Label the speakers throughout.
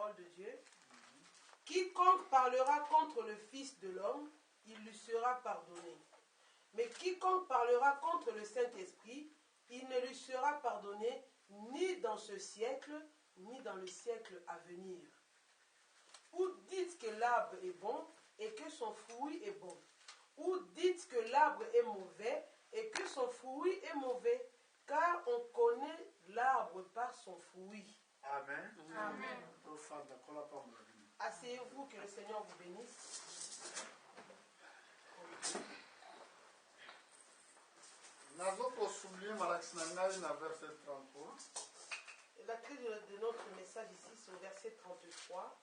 Speaker 1: parole de Dieu. Quiconque parlera contre le Fils de l'homme, il lui sera pardonné. Mais quiconque parlera contre le Saint-Esprit, il ne lui sera pardonné ni dans ce siècle, ni dans le siècle à venir. Ou dites que l'arbre est bon et que son fruit est bon. Ou dites que l'arbre est mauvais et que son fruit est mauvais. Car on connaît l'arbre par son fruit.
Speaker 2: Amen.
Speaker 1: Amen. Asseyez-vous, que le Seigneur vous bénisse. La clé de notre message ici, c'est au verset 33,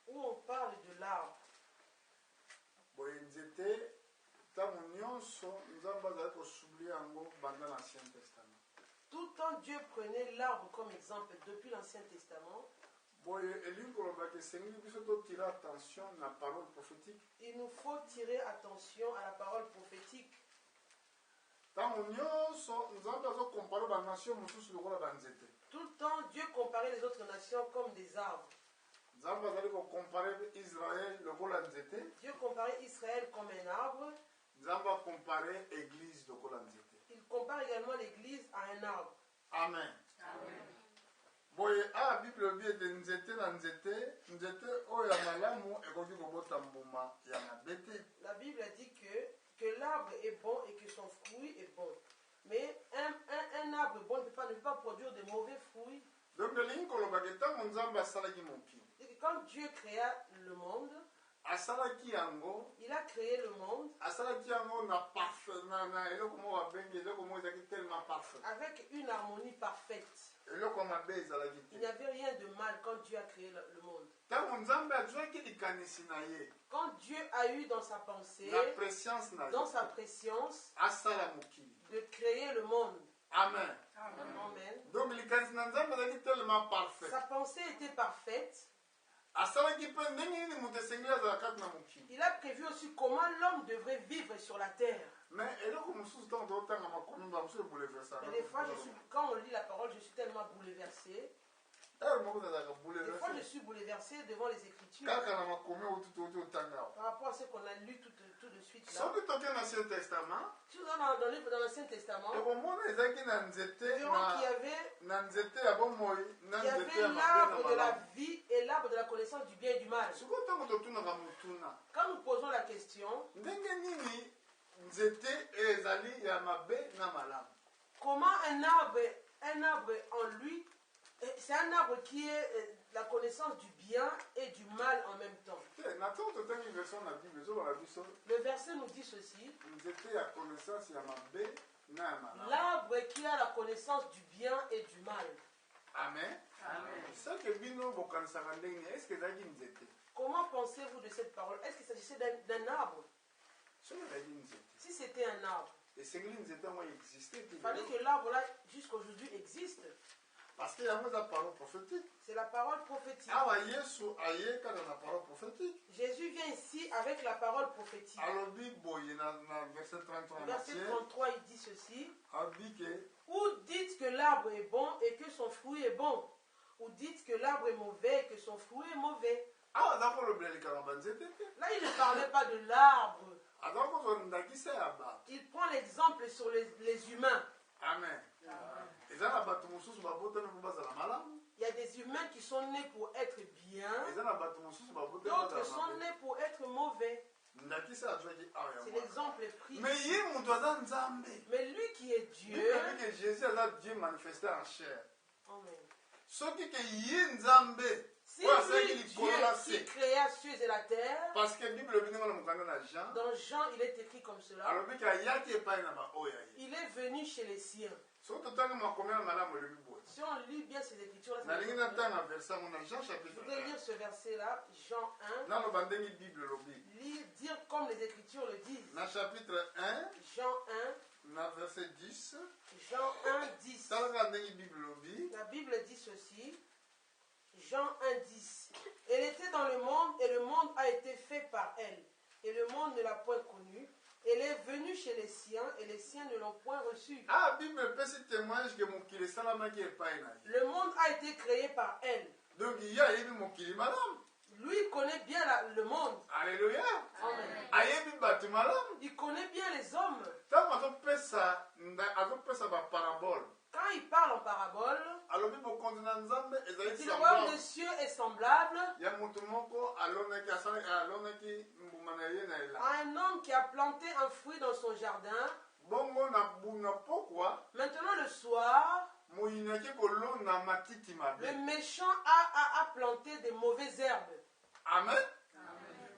Speaker 1: où on parle de l'arbre. Tout le temps, Dieu prenait l'arbre comme exemple depuis l'Ancien Testament. Il nous faut tirer attention à la parole prophétique. Tout le temps, Dieu comparait les autres nations comme des arbres. Dieu comparait Israël comme un arbre. Il compare également l'Église à un arbre.
Speaker 2: Amen.
Speaker 1: Amen. La Bible dit que l'arbre est bon et que son fruit est bon. Mais un arbre bon ne peut pas produire de mauvais fruits.
Speaker 2: Donc,
Speaker 1: quand Dieu créa le monde, il a créé le monde avec une harmonie parfaite. Il n'y avait rien de mal quand Dieu a créé le monde. Quand Dieu a eu dans sa pensée, dans sa préscience, de créer le monde.
Speaker 2: Amen.
Speaker 1: Amen.
Speaker 2: Donc,
Speaker 1: sa pensée était parfaite. Il a prévu aussi comment l'homme devrait vivre sur la terre.
Speaker 2: Mais des
Speaker 1: fois, quand on lit la parole, je suis tellement bouleversé. Des fois, je suis bouleversé devant les Écritures. Par rapport à ce qu'on a lu tout de suite là.
Speaker 2: Dans l'Ancien Testament,
Speaker 1: dans l'Ancien Testament, nous verrons qu'il y avait l'arbre de la vie et l'arbre de la connaissance du bien et du mal. Quand nous posons la question, comment un arbre en lui, c'est un arbre qui est la connaissance du bien et du mal en même temps. Le verset nous dit ceci. L'arbre qui a la connaissance du bien et du mal.
Speaker 2: Amen.
Speaker 1: Amen. Comment pensez-vous de cette parole? Est-ce qu'il s'agissait d'un arbre? Si c'était un arbre, il fallait que l'arbre là jusqu'aujourd'hui existe.
Speaker 2: Parce qu'il y a une parole prophétique.
Speaker 1: C'est la parole prophétique. Jésus vient ici avec la parole prophétique. Verset 33, il dit ceci. Ou dites que l'arbre est bon et que son fruit est bon. Ou dites que l'arbre est mauvais et que son fruit est mauvais. Là, il ne parlait pas de l'arbre. Il prend l'exemple sur les humains.
Speaker 2: Amen.
Speaker 1: Il y a des humains qui sont nés pour être bien, d'autres sont nés pour être mauvais. C'est l'exemple pris. Mais lui qui est Dieu,
Speaker 2: Dieu manifesté en chair.
Speaker 1: Amen.
Speaker 2: Si lui, Dieu
Speaker 1: qui créa cieux et la terre,
Speaker 2: parce que
Speaker 1: dans Jean, il est écrit comme cela. Il est venu chez les siens. Si on lit bien ces écritures, je voudrais lire ce verset-là, Jean 1. Dire comme les écritures le disent.
Speaker 2: Dans chapitre 1,
Speaker 1: Jean 1,
Speaker 2: verset 10.
Speaker 1: Jean 1, 10. La Bible dit ceci. Jean 1, 10. Elle était dans le monde et le monde a été fait par elle. Et le monde ne l'a point connue. Elle est venue chez les siens et les siens ne l'ont point reçue.
Speaker 2: Ah, Bible peut se témoignage que mon kili salama qui est pas une.
Speaker 1: Le monde a été créé par elle.
Speaker 2: Donc il y a eu mon kili madame.
Speaker 1: Lui connaît bien le monde.
Speaker 2: Alléluia.
Speaker 1: Amen.
Speaker 2: Ayebi batu madame.
Speaker 1: Il connaît bien les hommes.
Speaker 2: Tant ma parabole.
Speaker 1: Quand il parle en parabole,
Speaker 2: Alors Bible continent nzambe
Speaker 1: il
Speaker 2: ezali
Speaker 1: dit le royaume
Speaker 2: semblable.
Speaker 1: des cieux est semblable
Speaker 2: Ya mutu moko alonaki mbuma na ye na
Speaker 1: à
Speaker 2: elanga.
Speaker 1: un homme qui a planté un fruit dans son jardin.
Speaker 2: Bongo na buna pokwa
Speaker 1: Maintenant le soir,
Speaker 2: moyinaki kolona matiti mabe.
Speaker 1: le méchant a planté des mauvaises herbes.
Speaker 2: Amen.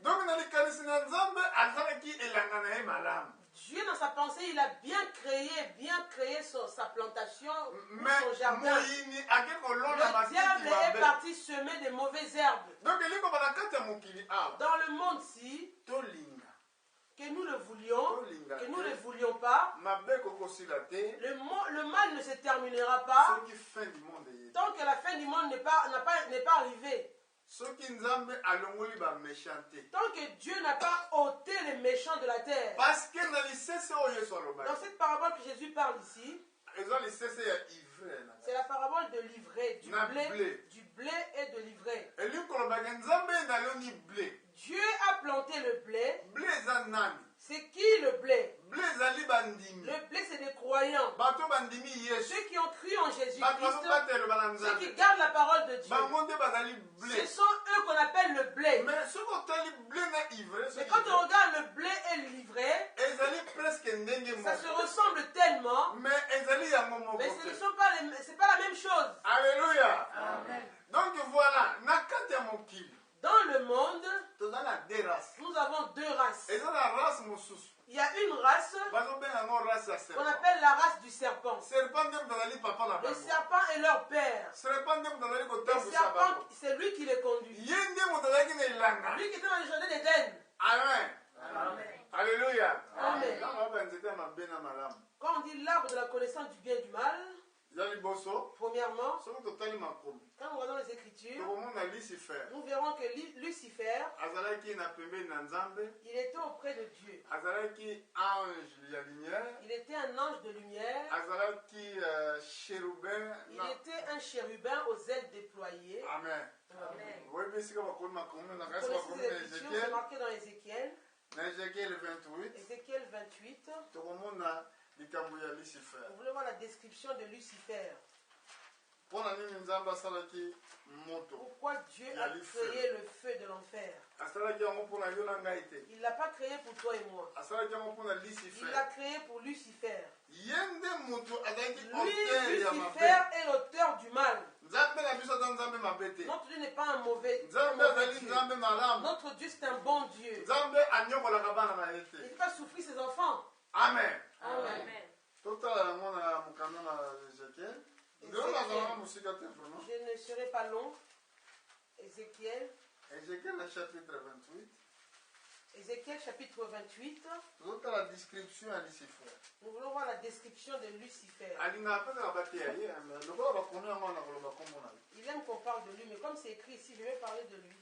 Speaker 2: Donc na likanisi na nzambe azalaki elanga na ye malamu.
Speaker 1: Dieu dans sa pensée, il a bien créé sa plantation,
Speaker 2: Mais
Speaker 1: son jardin.
Speaker 2: moyini ake kolona
Speaker 1: Le
Speaker 2: matiti
Speaker 1: diable est
Speaker 2: mabe.
Speaker 1: parti semer des mauvaises herbes.
Speaker 2: Donc eliko bana kati ya mokili awa
Speaker 1: Dans le monde-ci,
Speaker 2: tolinga
Speaker 1: que nous le voulions,
Speaker 2: tolinga
Speaker 1: que nous ne
Speaker 2: te
Speaker 1: le voulions pas,
Speaker 2: mabe kokosila te
Speaker 1: le mal ne se terminera pas
Speaker 2: soki fin du monde eye.
Speaker 1: tant que la fin du monde n'est pas arrivée.
Speaker 2: Soki nzambe alongoli baméchant te.
Speaker 1: Tant que Dieu n'a pas ôté les méchants de la terre.
Speaker 2: Parce que na lisese oyo yesu alobaki
Speaker 1: Dans cette parabole que Jésus parle ici,
Speaker 2: eza lisese ya ivre na
Speaker 1: c'est la parabole de l'ivraie, du
Speaker 2: Na
Speaker 1: blé
Speaker 2: blé.
Speaker 1: et de l'ivraie.
Speaker 2: elingi kolobaki nzambe naloni blé.
Speaker 1: Dieu a planté le blé.
Speaker 2: Blé eza nani?
Speaker 1: C'est qui le blé?
Speaker 2: Blé ezali bandimi.
Speaker 1: Le blé, c'est des croyants.
Speaker 2: Bato bandimi yesu.
Speaker 1: Ceux qui ont cru en
Speaker 2: Bato
Speaker 1: Jésus-Christ,
Speaker 2: bazobata eloba na
Speaker 1: ceux qui
Speaker 2: nzambe.
Speaker 1: gardent la parole de Dieu.
Speaker 2: Bango nde bazali blé.
Speaker 1: Ce sont eux qu'on appelle le blé.
Speaker 2: Mais soki otali blé na ivre
Speaker 1: Mais quand on regarde le blé et l'ivraie,
Speaker 2: ezali presque ndenge
Speaker 1: ça se
Speaker 2: moko.
Speaker 1: ressemble tellement,
Speaker 2: Mais ezali yango moko
Speaker 1: mais ce ne
Speaker 2: te.
Speaker 1: sont pas c'est pas la même chose.
Speaker 2: Alléluia.
Speaker 1: Amen.
Speaker 2: Donc voilà, na kati ya mokili
Speaker 1: Dans le monde,
Speaker 2: toza na deux races.
Speaker 1: nous avons deux races.
Speaker 2: Eza na race mosusu.
Speaker 1: Il y a une race
Speaker 2: Bazobenga yango race ya
Speaker 1: qu'on
Speaker 2: serpent.
Speaker 1: appelle la race du serpent.
Speaker 2: Serpent nde moto azali papa na
Speaker 1: Le
Speaker 2: bango.
Speaker 1: serpent est leur père.
Speaker 2: Serpent nde moto azali
Speaker 1: Le
Speaker 2: kotambusa
Speaker 1: serpent,
Speaker 2: bango.
Speaker 1: c'est lui qui les conduit.
Speaker 2: Ye nde moto azalaki na elanga.
Speaker 1: Lui qui était dans le jardin d'Éden.
Speaker 2: Amen.
Speaker 1: Amen.
Speaker 2: Alléluia.
Speaker 1: Amen.
Speaker 2: Ntango baba nzete ya mabe na malamu.
Speaker 1: Quand on dit l'arbre de la connaissance du bien et du mal,
Speaker 2: Eza liboso.
Speaker 1: premièrement,
Speaker 2: Soki totali makomi.
Speaker 1: quand nous regardons les Écritures,
Speaker 2: tokomona Lucifer.
Speaker 1: nous verrons que Lucifer,
Speaker 2: Azalaki na pembeni na nzambe.
Speaker 1: il était auprès de Dieu.
Speaker 2: Azalaki ange ya lumière.
Speaker 1: Il était un ange de lumière.
Speaker 2: Azalaki chérubin.
Speaker 1: Il était un chérubin aux ailes déployées.
Speaker 2: Amen.
Speaker 1: Amen.
Speaker 2: Oyebi esika bakomi makomi na
Speaker 1: Vous
Speaker 2: kasi
Speaker 1: connaissez
Speaker 2: bakomi
Speaker 1: ces
Speaker 2: na
Speaker 1: Écritures, c'est
Speaker 2: Ézéchiel.
Speaker 1: marqué dans Ézéchiel.
Speaker 2: Na Ézéchiel 28.
Speaker 1: Ézéchiel 28.
Speaker 2: tokomona likambo ya Lucifer.
Speaker 1: Vous voulez voir la description de Lucifer.
Speaker 2: Mpona nini nzambe asalaki moto?
Speaker 1: Pourquoi Dieu
Speaker 2: Il y a
Speaker 1: a
Speaker 2: le
Speaker 1: créé le feu de l'enfer?
Speaker 2: Asalaki yango mpona yo na ngai te.
Speaker 1: Il ne l'a pas créé pour toi et moi.
Speaker 2: Asalaki yango mpona
Speaker 1: Il
Speaker 2: Lucifer.
Speaker 1: l'a créé pour Lucifer.
Speaker 2: Ye nde moto azalaki
Speaker 1: Lui,
Speaker 2: auteur ya
Speaker 1: Lucifer,
Speaker 2: mabe.
Speaker 1: est l'auteur du mal.
Speaker 2: Nzambe na biso aza nzambe mabe te.
Speaker 1: Notre Dieu n'est pas un mauvais
Speaker 2: Nzambe azali
Speaker 1: Dieu.
Speaker 2: nzambe malamu.
Speaker 1: Notre Dieu, c'est un bon Dieu.
Speaker 2: Nzambe anyokolaka bana na ye
Speaker 1: Il ne
Speaker 2: te.
Speaker 1: fait pas souffrir ses enfants.
Speaker 2: Amen.
Speaker 1: Amen.
Speaker 2: totala yango na mokanda na Ézéchiel. Ndio nazalaka mosika te vraiment.
Speaker 1: Je ne serai pas long. Ézéchiel.
Speaker 2: Ézéchiel na chapitre 28.
Speaker 1: Ézéchiel chapitre 28.
Speaker 2: tozotala description ya Lucifer.
Speaker 1: Nous voulons voir la description de Lucifer.
Speaker 2: alingaka mpezaka bateya ye lokola bakomi yango wana koloba kombo na ye.
Speaker 1: Il aime qu'on parle de lui, mais comme c'est écrit ici, je vais parler de lui.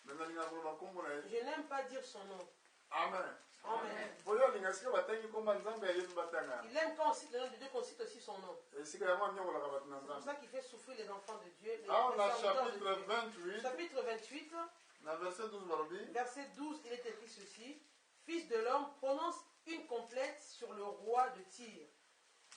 Speaker 2: me nalingaka koloba kombo na ye.
Speaker 1: Je n'aime pas dire son nom.
Speaker 2: Amen.
Speaker 1: Amen.
Speaker 2: po yo alinga esika batangi komba nzambe ayebi batanga.
Speaker 1: Il aime quand on cite le nom de Dieu, qu'on cite aussi son nom.
Speaker 2: esika yango anyokolaka bato na
Speaker 1: C'est pour
Speaker 2: nzambe.
Speaker 1: ça qu'il fait souffrir les enfants de Dieu. Les
Speaker 2: awa na
Speaker 1: serviteurs de
Speaker 2: chapitre
Speaker 1: Dieu.
Speaker 2: 28
Speaker 1: Chapitre 28,
Speaker 2: na verset 12 balobi.
Speaker 1: verset 12, il est écrit ceci. Fils de l'homme, prononce une complète sur le roi de Tyr.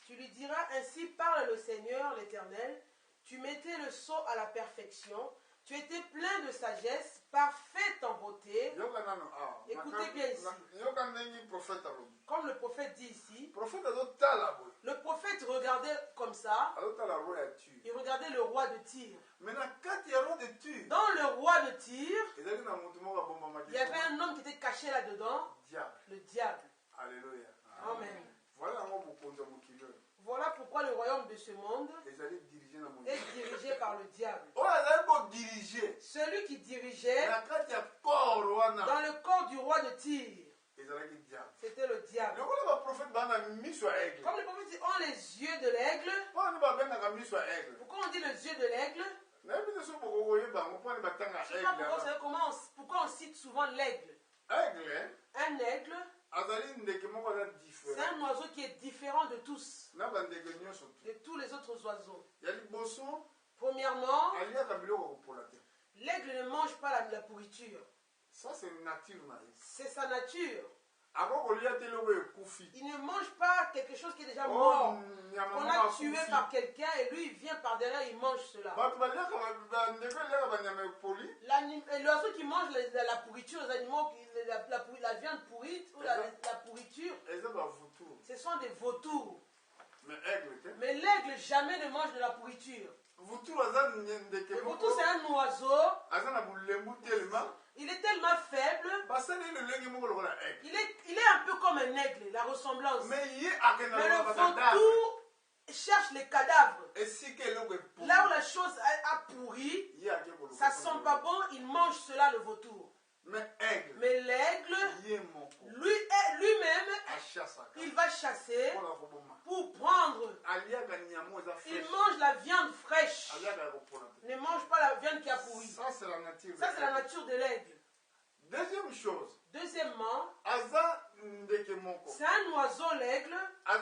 Speaker 1: Tu lui diras, ainsi parle le Seigneur l'Éternel. Tu mettais le sceau à la perfection. Tu étais plein de sagesse, parfaite en beauté.
Speaker 2: yoka nano awa.
Speaker 1: Écoutez bien ici.
Speaker 2: yoka ndenge prophète alobi.
Speaker 1: Comme le prophète dit ici,
Speaker 2: prophète azotala boye.
Speaker 1: le prophète regardait comme ça.
Speaker 2: azotala roi ya Tyr.
Speaker 1: Il regardait le roi de Tyr.
Speaker 2: me na kati ya roi de Tyr.
Speaker 1: Dans le roi de Tyr,
Speaker 2: ezalaki na motu moko abombamaki.
Speaker 1: il y avait un homme qui était caché là-dedans,
Speaker 2: diable.
Speaker 1: le diable.
Speaker 2: Alléluia.
Speaker 1: Amen.
Speaker 2: voilà yango bokonzi ya mokili oyo.
Speaker 1: Voilà pourquoi le royaume de ce monde
Speaker 2: ezali dirige na
Speaker 1: est
Speaker 2: mokili.
Speaker 1: dirigé par le diable.
Speaker 2: oyo azali kodirige
Speaker 1: Celui qui dirigeait
Speaker 2: na kati ya corps wana
Speaker 1: dans le corps du roi de Tyr,
Speaker 2: ezalaki diable.
Speaker 1: c'était le diable.
Speaker 2: lokola baprofete baa na miso ya aigle.
Speaker 1: Comme le prophète dit, ont les yeux de l'aigle.
Speaker 2: mpona nde babengaka miso ya aigle.
Speaker 1: Pourquoi on dit les yeux de l'aigle?
Speaker 2: nayebi te so bokokoyeba yango mpona batanga
Speaker 1: Je ne sais pas pourquoi, vous
Speaker 2: aigle.
Speaker 1: savez pourquoi on cite souvent l'aigle.
Speaker 2: aigle
Speaker 1: Un aigle, C'est un oiseau qui est différent de tous, de tous les autres oiseaux. Premièrement, l'aigle ne mange pas la pourriture.
Speaker 2: Ça, c'est une nature.
Speaker 1: C'est sa nature.
Speaker 2: Il
Speaker 1: ne mange pas quelque chose qui est déjà mort, qu'on a tué par quelqu'un, et lui il vient par derrière, il mange cela. L'oiseau qui mange la pourriture, les animaux, la viande pourrite ou la pourriture, ce sont des vautours. Mais l'aigle jamais ne mange de la pourriture. Le vautour, c'est un oiseau. Il est tellement faible. Il est un peu comme un aigle, la ressemblance. Mais le vautour cherche les cadavres. Là où la chose a pourri, ça sent pas bon, il mange cela, le vautour. Mais l'aigle, lui-même, il va chasser pour prendre. Il mange la viande fraîche. Il ne mange pas la viande qui a pourri. Ça, c'est la nature de l'aigle.
Speaker 2: Deuxième chose.
Speaker 1: Deuxièmement, c'est un oiseau, l'aigle. Il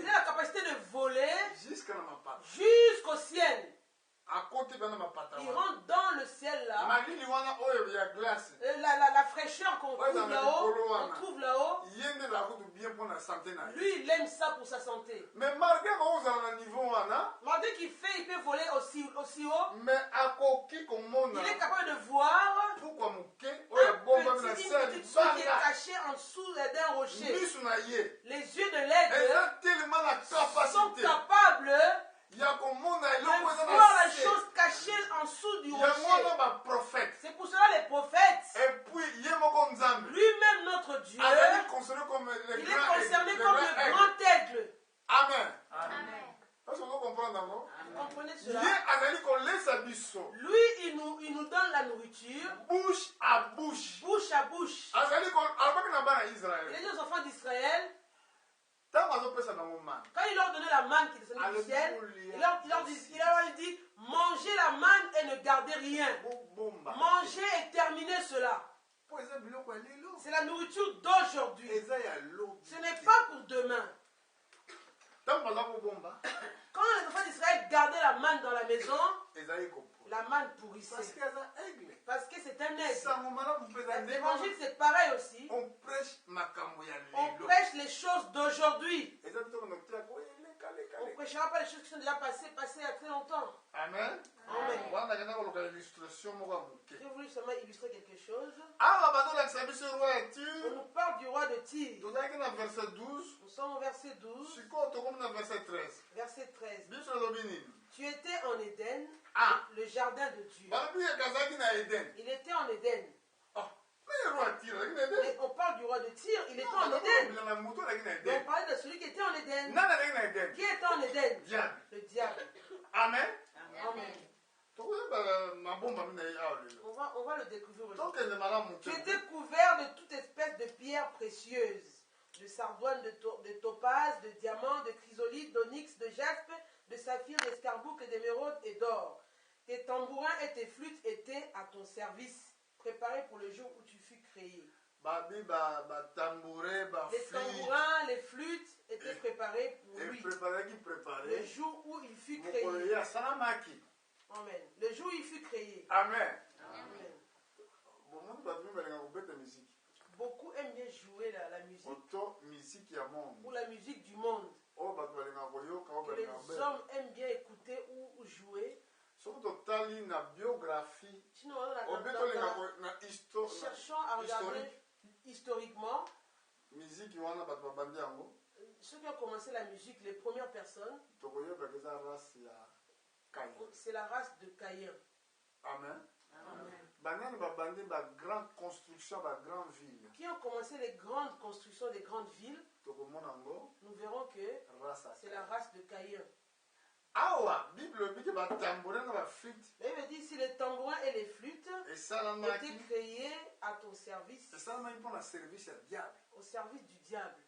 Speaker 1: a la capacité de voler jusqu'au ciel. Il rentre dans le ciel là. La fraîcheur qu'on trouve là-haut, lui il aime ça pour sa santé.
Speaker 2: Mais malgré
Speaker 1: qu'il fait, il peut voler aussi haut.
Speaker 2: Mais
Speaker 1: il est capable de voir une petite souris qui est cachée en dessous d'un rocher. Les yeux de l'aigle sont capables de voir la chose cachée en dessous du rocher. C'est pour cela les prophètes. Lui-même notre Dieu, il est concerné comme le grand aigle.
Speaker 2: Amen.
Speaker 1: Amen.
Speaker 2: Vous
Speaker 1: comprenez cela?
Speaker 2: Lui,
Speaker 1: il nous donne la nourriture.
Speaker 2: Bouche à bouche.
Speaker 1: Bouche à bouche. Les deux enfants d'Israël, quand il leur donnait la manne qui descendait du ciel, il leur dit, mangez la manne et ne gardez rien. Mangez et terminez cela. C'est la nourriture d'aujourd'hui. Ce n'est pas pour demain. Quand les enfants d'Israël gardaient la manne dans la maison, la manne pourrissait. Parce que c'est un aigle. L'évangile c'est pareil aussi.
Speaker 2: On
Speaker 1: prêche les choses d'aujourd'hui. On ne prêchera pas les choses qui sont déjà passées il y a très longtemps.
Speaker 2: Amen.
Speaker 1: Amen.
Speaker 2: J'ai
Speaker 1: voulu seulement illustrer quelque chose.
Speaker 2: On
Speaker 1: nous parle du roi de Tyr.
Speaker 2: Nous
Speaker 1: sommes au verset 12. Verset 13. Tu étais en Éden, le jardin de Dieu. Il était en Éden. Mais on parle du roi de Tyr, il était en Éden. Mais on parlait de celui qui était en Éden. Qui était en Éden? Le diable.
Speaker 2: Amen.
Speaker 1: Amen. On va le découvrir aujourd'hui. Tu étais couvert de toute espèce de pierres précieuses, de sardoine, de topaz, de diamants, de chrysolite, d'onyx, de jaspe, de saphir, d'escarboucle, d'émeraude et d'or. Tes tambourins et tes flûtes étaient à ton service, préparés pour le jour où tu fus créé. Les tambourins, les flûtes étaient préparés pour lui. Le jour où il fut créé. Amen. Le jour où il fut créé.
Speaker 2: Amen.
Speaker 1: Amen. Beaucoup aiment bien jouer la musique. Ou la musique du monde. Que les hommes aiment bien écouter ou jouer. Sinon, cherchons à regarder historiquement. Ceux qui ont commencé la musique, les premières personnes, c'est la race de Caïn.
Speaker 2: Amen.
Speaker 1: Amen. Qui ont commencé les grandes constructions des grandes villes, nous verrons que c'est la race de Caïn. Mais il me dit si les tambourins et les flûtes étaient créés à ton service, au service du diable.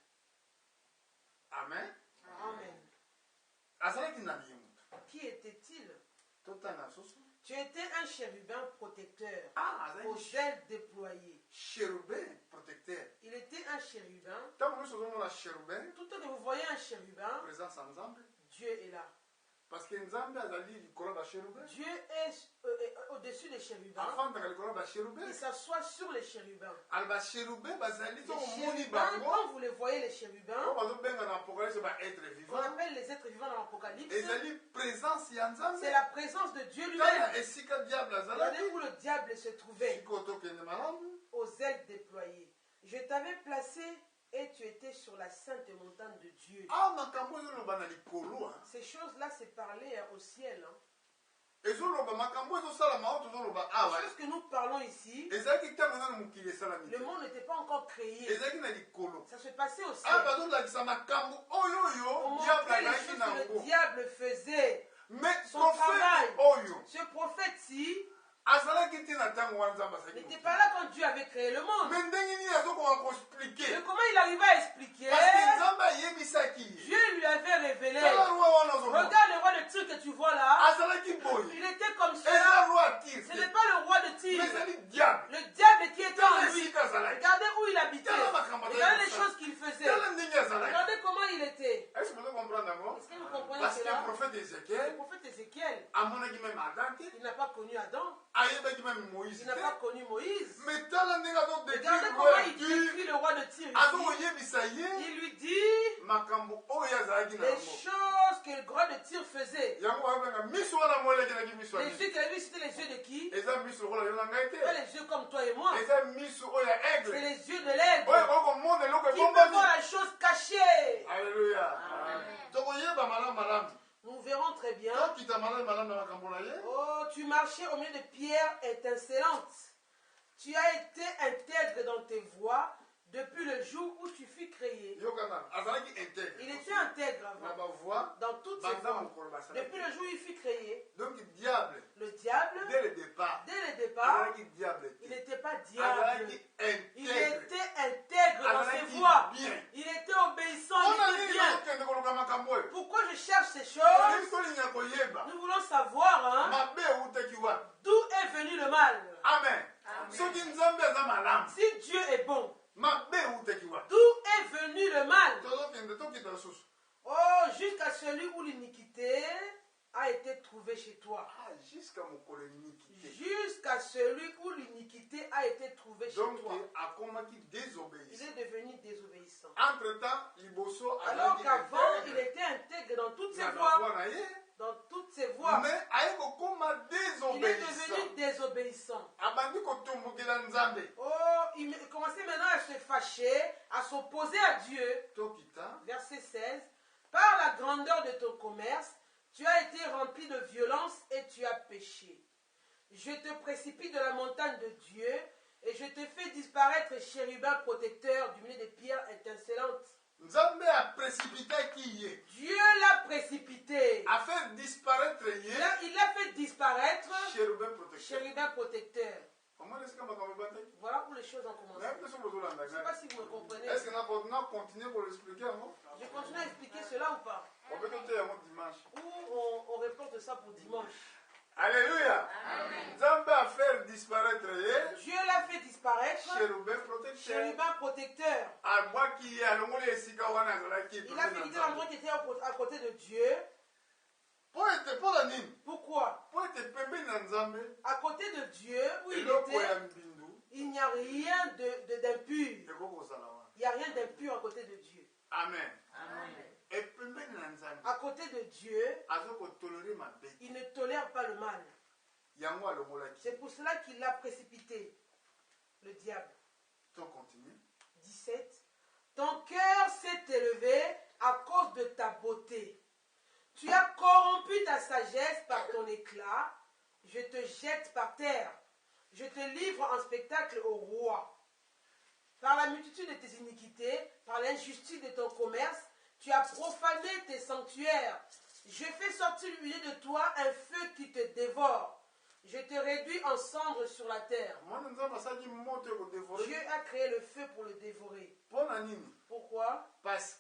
Speaker 2: Amen.
Speaker 1: Amen. Qui était-il? Tu étais un chérubin protecteur, aux ailes déployées.
Speaker 2: Chérubin protecteur.
Speaker 1: Il était un chérubin.
Speaker 2: Tant que nous sommes la chérubin,
Speaker 1: Tout le temps que vous voyez un chérubin,
Speaker 2: présence en Nzambe.
Speaker 1: Dieu est là.
Speaker 2: Parce que Nzambe a dit le colon de chérubin.
Speaker 1: Dieu est au-dessus des chérubins.
Speaker 2: Avant de le colon de chérubin.
Speaker 1: Il s'assoit sur les chérubins.
Speaker 2: Alors, les chérubins,
Speaker 1: Les chérubins, quand vous les voyez, les chérubins,
Speaker 2: on
Speaker 1: appelle les êtres vivants dans l'Apocalypse.
Speaker 2: C'est
Speaker 1: la présence de Dieu lui-même. Regardez où le diable se trouvait. Aux ailes déployées. Je t'avais placé et tu étais sur la sainte montagne de Dieu. Ces choses-là, c'est parlé au ciel.
Speaker 2: Les choses
Speaker 1: que nous parlons ici, le monde n'était pas encore créé. Ça se passait au ciel. On montrait les choses que le diable faisait. Son travail. Ce prophète-ci n'était pas là quand Dieu avait créé le monde. Mais comment il arrivait à expliquer? Dieu lui avait révélé. Regarde le roi de Tyr que tu vois là. Il était comme cela. Ce n'est pas le roi de Tyr. Le diable qui était en lui. Regardez où il habitait. Regardez les choses qu'il faisait. Regardez comment il était. Est-ce que vous comprenez
Speaker 2: parce
Speaker 1: cela?
Speaker 2: que le prophète
Speaker 1: Ézéchiel, il n'a pas connu Adam. Il n'a pas connu Moïse. Regardez comment il décrit le roi de Tyr. Il lui dit les choses que le roi de Tyr faisait. Les yeux qu'il a vus, c'était les yeux de qui? Pas les yeux comme toi et moi. C'est les yeux de l'aigle qui peut voir la chose cachée.
Speaker 2: Alléluia.
Speaker 1: Nous verrons très bien. Oh, tu marchais au milieu de pierres étincelantes. Tu as été intègre dans tes voies depuis le jour où tu fus créé. Il était intègre avant. Dans toutes ses voies. Depuis le jour où il fut créé.
Speaker 2: Donc le diable,
Speaker 1: dès le départ, il n'était pas diable. Il était intègre dans ses voies. Il était obéissant, il était bien. Pourquoi je cherche ces choses? Nous voulons savoir d'où est venu le mal.
Speaker 2: Amen.
Speaker 1: Si Dieu est bon, d'où est venu le mal? Oh, jusqu'à celui où l'iniquité a été trouvée chez toi. Jusqu'à celui où l'iniquité a été trouvée chez toi. Il est devenu désobéissant. Alors qu'avant, il était intègre dans toutes ses voies. Dans toutes ses voies. Il est devenu désobéissant. Oh, il commençait maintenant à se fâcher, à s'opposer à Dieu. Verset 16. Par la grandeur de ton commerce, tu as été rempli de violence et tu as péché. Je te précipite de la montagne de Dieu et je te fais disparaître chérubin protecteur du milieu des pierres étincelantes. Dieu l'a précipité. Il l'a fait disparaître chérubin protecteur. Voilà où les choses ont commencé. Je ne sais pas si vous me comprenez.
Speaker 2: Est-ce qu'on continue pour l'expliquer?
Speaker 1: Je continue à expliquer cela ou pas? Ou on reporte ça pour dimanche.
Speaker 2: Alléluia.
Speaker 1: Dieu l'a fait disparaître. Chérubin protecteur. Il a fait quitter l'endroit qui était à côté de Dieu. Pourquoi? À côté de Dieu, où il était, il n'y a rien d'impur. Il n'y a rien d'impur à côté de Dieu.
Speaker 2: Amen.
Speaker 1: À côté de Dieu, il ne tolère pas le mal. C'est pour cela qu'il l'a précipité, le diable. 17. Ton cœur s'est élevé à cause de ta beauté. Tu as corrompu ta sagesse par ton éclat. Je te jette par terre. Je te livre en spectacle au roi. Par la multitude de tes iniquités, par l'injustice de ton commerce, tu as profané tes sanctuaires. Je fais sortir du milieu de toi un feu qui te dévore. Je te réduis en cendres sur la terre. Dieu a créé le feu pour le dévorer. Pourquoi? Parce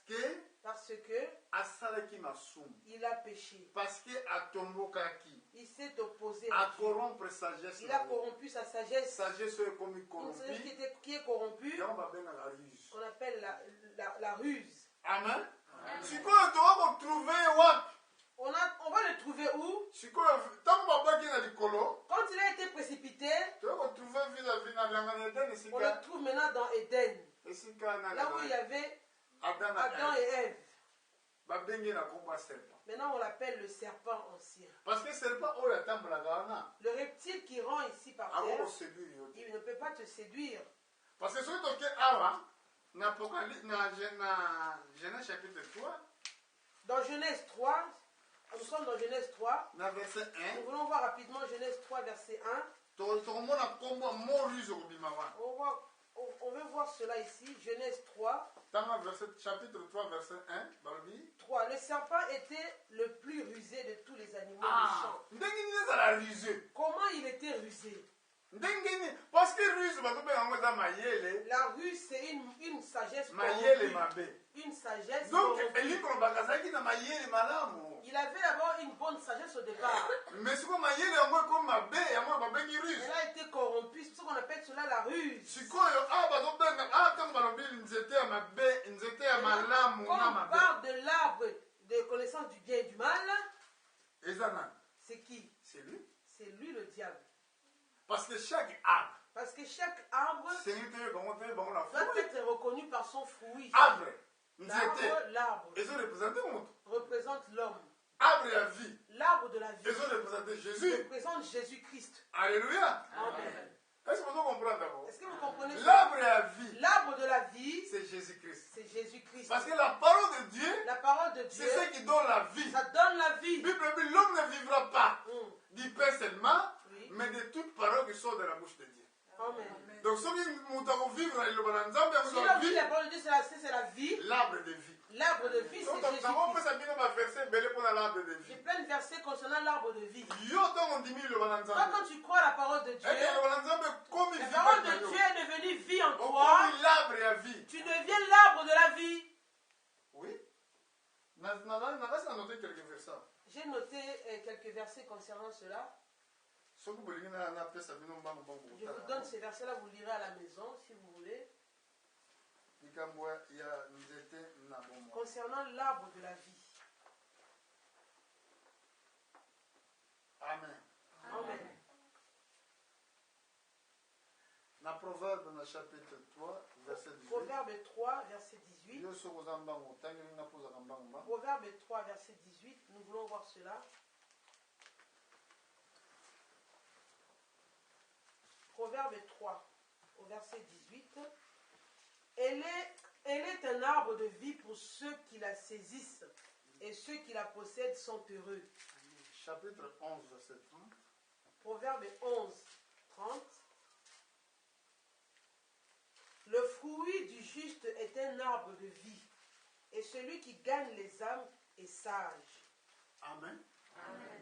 Speaker 1: Parce que
Speaker 2: asalaki masumu.
Speaker 1: il a péché.
Speaker 2: Parce que atombokaki.
Speaker 1: Il s'est opposé à
Speaker 2: A
Speaker 1: Dieu.
Speaker 2: corrompre sagesse.
Speaker 1: Il a corrompu sa sagesse.
Speaker 2: Sagesse est comme
Speaker 1: Une
Speaker 2: corrompue.
Speaker 1: sagesse qui est corrompue,
Speaker 2: Yango babenga la ruse.
Speaker 1: on appelle la ruse.
Speaker 2: Amen. Sikoyo toka kotrouve wapi?
Speaker 1: On va le trouver où?
Speaker 2: Sikoyo tango babaki na likolo.
Speaker 1: Quand il a été précipité,
Speaker 2: Toka kotrouve vis-à-vis na Eden
Speaker 1: on
Speaker 2: esika.
Speaker 1: le trouve maintenant dans Éden.
Speaker 2: Esika na
Speaker 1: Là où il y avait
Speaker 2: Adam
Speaker 1: Adam et Ève.
Speaker 2: babengi na kombo ya serpent.
Speaker 1: Maintenant, on l'appelle le serpent ancien.
Speaker 2: Parce que serpent oyo atambolaka wana
Speaker 1: Le reptile qui rend ici par terre,
Speaker 2: akokoséduire yo te.
Speaker 1: il ne peut pas te séduire.
Speaker 2: Parce que soki toke awa na Apocalypse na Genèse chapitre 3
Speaker 1: Dans Genèse 3, nous sommes dans Genèse 3.
Speaker 2: na verset
Speaker 1: Nous
Speaker 2: 1
Speaker 1: voulons voir rapidement Genèse 3, verset 1.
Speaker 2: tokomona kombo ya moruse kobima wana.
Speaker 1: On veut voir cela ici. Genèse 3,
Speaker 2: Tanga chapitre 3 verset 1 balobi
Speaker 1: 3. Le serpent était le plus rusé de tous les animaux du champ.
Speaker 2: ndenge nini ezala ruse
Speaker 1: Comment il était rusé?
Speaker 2: ndenge nini parce que ruse bakobenga yango eza mayele
Speaker 1: La ruse, c'est une sagesse
Speaker 2: mayele
Speaker 1: corrompue.
Speaker 2: mabe.
Speaker 1: Une sagesse
Speaker 2: Donc
Speaker 1: corrompue.
Speaker 2: elingi kolobaka azalaki na mayele malamu.
Speaker 1: Il avait d'abord une bonne sagesse au départ.
Speaker 2: Mais sikoyo mayele yango ekomi mabe yango babengi ruse.
Speaker 1: Elle a été corrompue, c'est pour ça qu'on appelle cela la ruse.
Speaker 2: Sikoyo awa bazobenga ntango balobi nzete ya mabe nzete ya malamu
Speaker 1: Quand
Speaker 2: na
Speaker 1: on
Speaker 2: mabe
Speaker 1: parle de l'arbre de connaissance du bien et du mal,
Speaker 2: eza nani?
Speaker 1: c'est qui?
Speaker 2: C'est lui.
Speaker 1: C'est lui le diable.
Speaker 2: Parce que chaque arbre
Speaker 1: Parce que chaque arbre
Speaker 2: seigneur te bango te bango la
Speaker 1: doit
Speaker 2: fruit
Speaker 1: être reconnu par son fruit.
Speaker 2: arbre nzete
Speaker 1: L'arbre
Speaker 2: ezorepresente moto.
Speaker 1: représente l'homme.
Speaker 2: Arbre ya vie
Speaker 1: L'arbre de la vie
Speaker 2: ezorepresente Jésus.
Speaker 1: représente Jésus-Christ.
Speaker 2: Alléluia.
Speaker 1: Amen.
Speaker 2: Est-ce que vous comprenez d'abord?
Speaker 1: Est-ce que vous comprenez cela?
Speaker 2: L'arbre ya vie
Speaker 1: L'arbre de la vie,
Speaker 2: c'est Jésus-Christ.
Speaker 1: c'est Jésus-Christ.
Speaker 2: Parce que la parole de Dieu
Speaker 1: La parole de Dieu,
Speaker 2: c'est ce qui donne la vie.
Speaker 1: ça donne la vie.
Speaker 2: Bible dit l'homme ne vivra pas
Speaker 1: Mm.
Speaker 2: du pain seulement
Speaker 1: Oui.
Speaker 2: mais de toute parole qui sort de la bouche de Dieu.
Speaker 1: Amen.
Speaker 2: Donc soki moto akovivre na liloba na Nzambe
Speaker 1: Si
Speaker 2: yango
Speaker 1: la
Speaker 2: la
Speaker 1: vie,
Speaker 2: vie
Speaker 1: la parole de Dieu, c'est la vie.
Speaker 2: l'arbre de vie.
Speaker 1: L'arbre de vie, c'est
Speaker 2: Donc
Speaker 1: Jésus-Christ.
Speaker 2: nakopesa bino baverset ebele mpona l'arbre de
Speaker 1: J'ai
Speaker 2: vie.
Speaker 1: plein de versets concernant l'arbre de vie.
Speaker 2: Yo ntango ondimi liloba na
Speaker 1: Toi,
Speaker 2: Nzambe
Speaker 1: quand tu crois la parole de Dieu,
Speaker 2: ete liloba na Nzambe komi
Speaker 1: la
Speaker 2: vie
Speaker 1: parole
Speaker 2: kati na
Speaker 1: de
Speaker 2: yo.
Speaker 1: Dieu est devenue vie en toi.
Speaker 2: Okomi l'arbre ya vie.
Speaker 1: Tu deviens l'arbre de la vie.
Speaker 2: Oui. Nakasi na note quelques versets.
Speaker 1: J'ai noté quelques versets concernant cela.
Speaker 2: Soki bolingi napesa bino mbangu mbangu
Speaker 1: Je vous donne ces versets-là, vous lirez à la maison si vous voulez.
Speaker 2: likambo ya nzete na bomoi.
Speaker 1: Concernant l'arbre de la vie.
Speaker 2: Amen.
Speaker 1: Amen.
Speaker 2: Na proverbe na chapitre 3 verset 18.
Speaker 1: Proverbe 3, verset 18.
Speaker 2: Yo soko za mbangu otangi napozaka mbangu mbangu.
Speaker 1: Proverbe 3, verset 18. Nous voulons voir cela. Proverbe 3, au verset 18. Elle est un arbre de vie pour ceux qui la saisissent, et ceux qui la possèdent sont heureux.
Speaker 2: Chapitre 11 verset 30.
Speaker 1: Proverbe 11, 30. Le fruit du juste est un arbre de vie, et celui qui gagne les âmes est sage.
Speaker 2: Amen.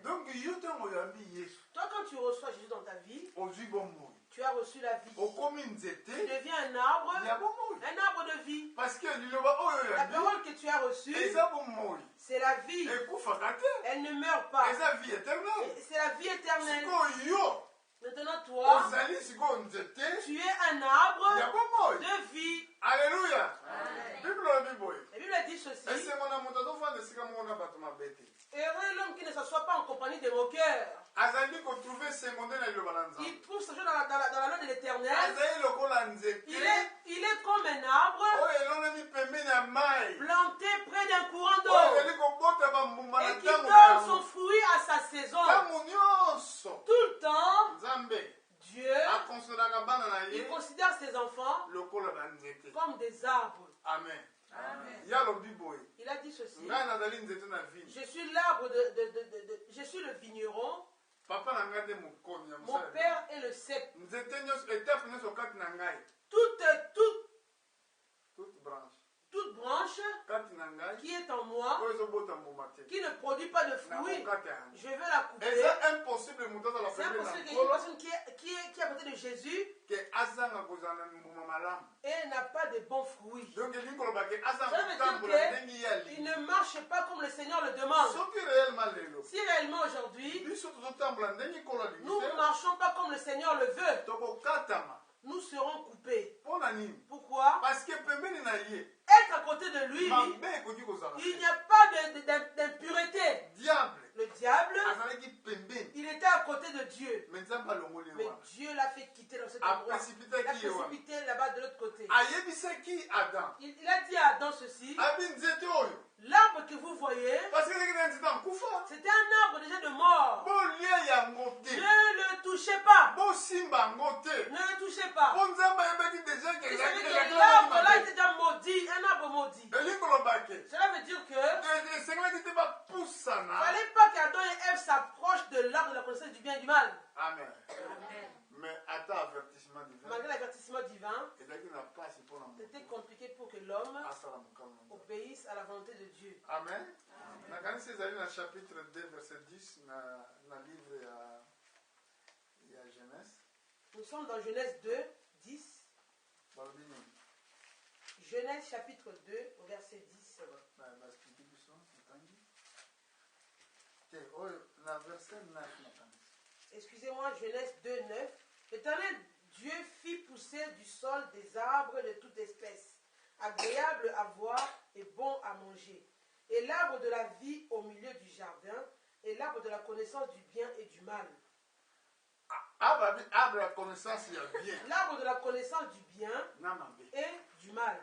Speaker 2: Donc yo ntango oyambi Yesu
Speaker 1: Toi, quand tu reçois Jésus dans ta vie,
Speaker 2: ozwi bomoi
Speaker 1: tu as reçu la vie.
Speaker 2: okomi
Speaker 1: Tu
Speaker 2: nzete
Speaker 1: deviens un arbre
Speaker 2: ya bomoi
Speaker 1: de vie.
Speaker 2: parce que liloba oyo
Speaker 1: La
Speaker 2: oyambi
Speaker 1: parole que tu as reçue,
Speaker 2: eza bomoi
Speaker 1: c'est la vie.
Speaker 2: ekufaka te
Speaker 1: Elle ne meurt pas.
Speaker 2: eza vie éternelle.
Speaker 1: C'est la vie éternelle.
Speaker 2: Sikoyo yo
Speaker 1: Maintenant, toi,
Speaker 2: ozali sikoyo nzete
Speaker 1: tu es un arbre
Speaker 2: ya bomoi.
Speaker 1: de vie.
Speaker 2: Alléluia. Bible olobi boye
Speaker 1: La Bible dit ceci.
Speaker 2: esengo na moto azofanda esika moko na bato mabe te
Speaker 1: Heureux l'homme qui ne s'assoit pas en compagnie des moqueurs.
Speaker 2: azali kotrouve esengo nde na liloba na Nzambe.
Speaker 1: Il trouve sa joie dans la loi de l'éternel.
Speaker 2: azali lokola nzete
Speaker 1: Il est comme un arbre
Speaker 2: oyo elonani pembeni ya mai
Speaker 1: planté près d'un courant
Speaker 2: oyo
Speaker 1: d'eau
Speaker 2: ezali kobota bambuma na
Speaker 1: et qui
Speaker 2: ntango
Speaker 1: donne
Speaker 2: na
Speaker 1: son
Speaker 2: yango
Speaker 1: fruit à sa saison.
Speaker 2: ntango nyonso
Speaker 1: Tout le temps,
Speaker 2: nzambe
Speaker 1: Dieu,
Speaker 2: akonsolaka bana na
Speaker 1: il
Speaker 2: ye
Speaker 1: considère ses enfants
Speaker 2: lokola banzete.
Speaker 1: comme des arbres.
Speaker 2: Amen. ya lobi boye
Speaker 1: Il a dit ceci.
Speaker 2: ngai nazali nzete na vine
Speaker 1: Je suis l'arbre je suis le vigneron.
Speaker 2: papa na ngai nde mokoni ya
Speaker 1: Mon
Speaker 2: mosala
Speaker 1: père est le cep.
Speaker 2: nzete nyonso etape nyonso kati na ngai toute
Speaker 1: Toute branche
Speaker 2: kati na ngai
Speaker 1: qui est en moi,
Speaker 2: oyo ezobota mbuma te
Speaker 1: qui ne produit pas de fruits,
Speaker 2: nakokata yango
Speaker 1: je vais la couper.
Speaker 2: eza impossible moto azala
Speaker 1: C'est
Speaker 2: pembeni
Speaker 1: impossible
Speaker 2: na
Speaker 1: qu'il y ait une
Speaker 2: nkolo
Speaker 1: personne qui est à côté de Jésus
Speaker 2: ke azanga kozala na mbuma malamu
Speaker 1: et n'a pas de bons fruits.
Speaker 2: donc elingi koloba ke
Speaker 1: Ça
Speaker 2: azanga
Speaker 1: veut
Speaker 2: kotambola
Speaker 1: dire
Speaker 2: ndenge ye
Speaker 1: qu'il ne marche pas comme le Seigneur le demande,
Speaker 2: soki réellement lelo
Speaker 1: si réellement aujourd'hui,
Speaker 2: biso tozotambola ndenge kola
Speaker 1: nous ne
Speaker 2: limite
Speaker 1: marchons pas comme le Seigneur le veut,
Speaker 2: tokokatama
Speaker 1: nous serons coupés.
Speaker 2: mpona nini
Speaker 1: Pourquoi?
Speaker 2: parce que pembeni na ye
Speaker 1: Être à côté de lui,
Speaker 2: mabe ekoki kozala
Speaker 1: il
Speaker 2: te.
Speaker 1: n'y a pas d'impureté.
Speaker 2: diable
Speaker 1: Le diable,
Speaker 2: azalaki pembeni
Speaker 1: il était à côté de Dieu.
Speaker 2: me nzambe alongoli ye
Speaker 1: Mais
Speaker 2: wana
Speaker 1: Dieu l'a fait quitter dans cet endroit. Il a
Speaker 2: aprecipitaki ye wana
Speaker 1: précipité là-bas de l'autre côté.
Speaker 2: ayebisaki adam
Speaker 1: Il a dit à Adam ceci,
Speaker 2: abi nzete oyo
Speaker 1: l'arbre que vous voyez,
Speaker 2: parce que ezalaki na nzete ankufa
Speaker 1: c'était un arbre déjà de mort.
Speaker 2: bolia yango te
Speaker 1: Ne le touchez pas.
Speaker 2: bosimba yango te
Speaker 1: Ne le touchez pas.
Speaker 2: mpo nzambe ayebaki deja ke
Speaker 1: Vous savez que
Speaker 2: ezalaki
Speaker 1: l'arbre là était déjà maudit, un arbre maudit.
Speaker 2: elingi koloba ke
Speaker 1: Cela veut dire que il
Speaker 2: esengelaki te bapusana
Speaker 1: ne fallait pas qu'Adam et Ève s'approchent de l'arbre de la connaissance du bien et du mal.
Speaker 2: amen
Speaker 1: Amen.
Speaker 2: mais ata avertissement divin
Speaker 1: Malgré l'avertissement divin,
Speaker 2: ezalaki na mpasi mpona
Speaker 1: c'était
Speaker 2: moto
Speaker 1: compliqué pour que l'homme
Speaker 2: asala mokano na nzambe
Speaker 1: obéisse à la volonté de Dieu.
Speaker 2: amen nakanisi ezali na chapitre 2 verset 10 na livre ya Genèse
Speaker 1: Nous sommes dans Genèse 2, 10.
Speaker 2: balobi nini
Speaker 1: Genèse chapitre 2, au verset 10.
Speaker 2: baspliki biso motangi te oyo na verset 9 nakanisi
Speaker 1: Excusez-moi, Genèse 2, 9. L'Éternel Dieu fit pousser du sol des arbres de toute espèce, agréables à voir et bons à manger. Et l'arbre de la vie au milieu du jardin, et l'arbre de la connaissance du bien et du mal.
Speaker 2: arbre ya connaissance ya bien
Speaker 1: L'arbre de la connaissance du bien
Speaker 2: na mabe
Speaker 1: et du mal.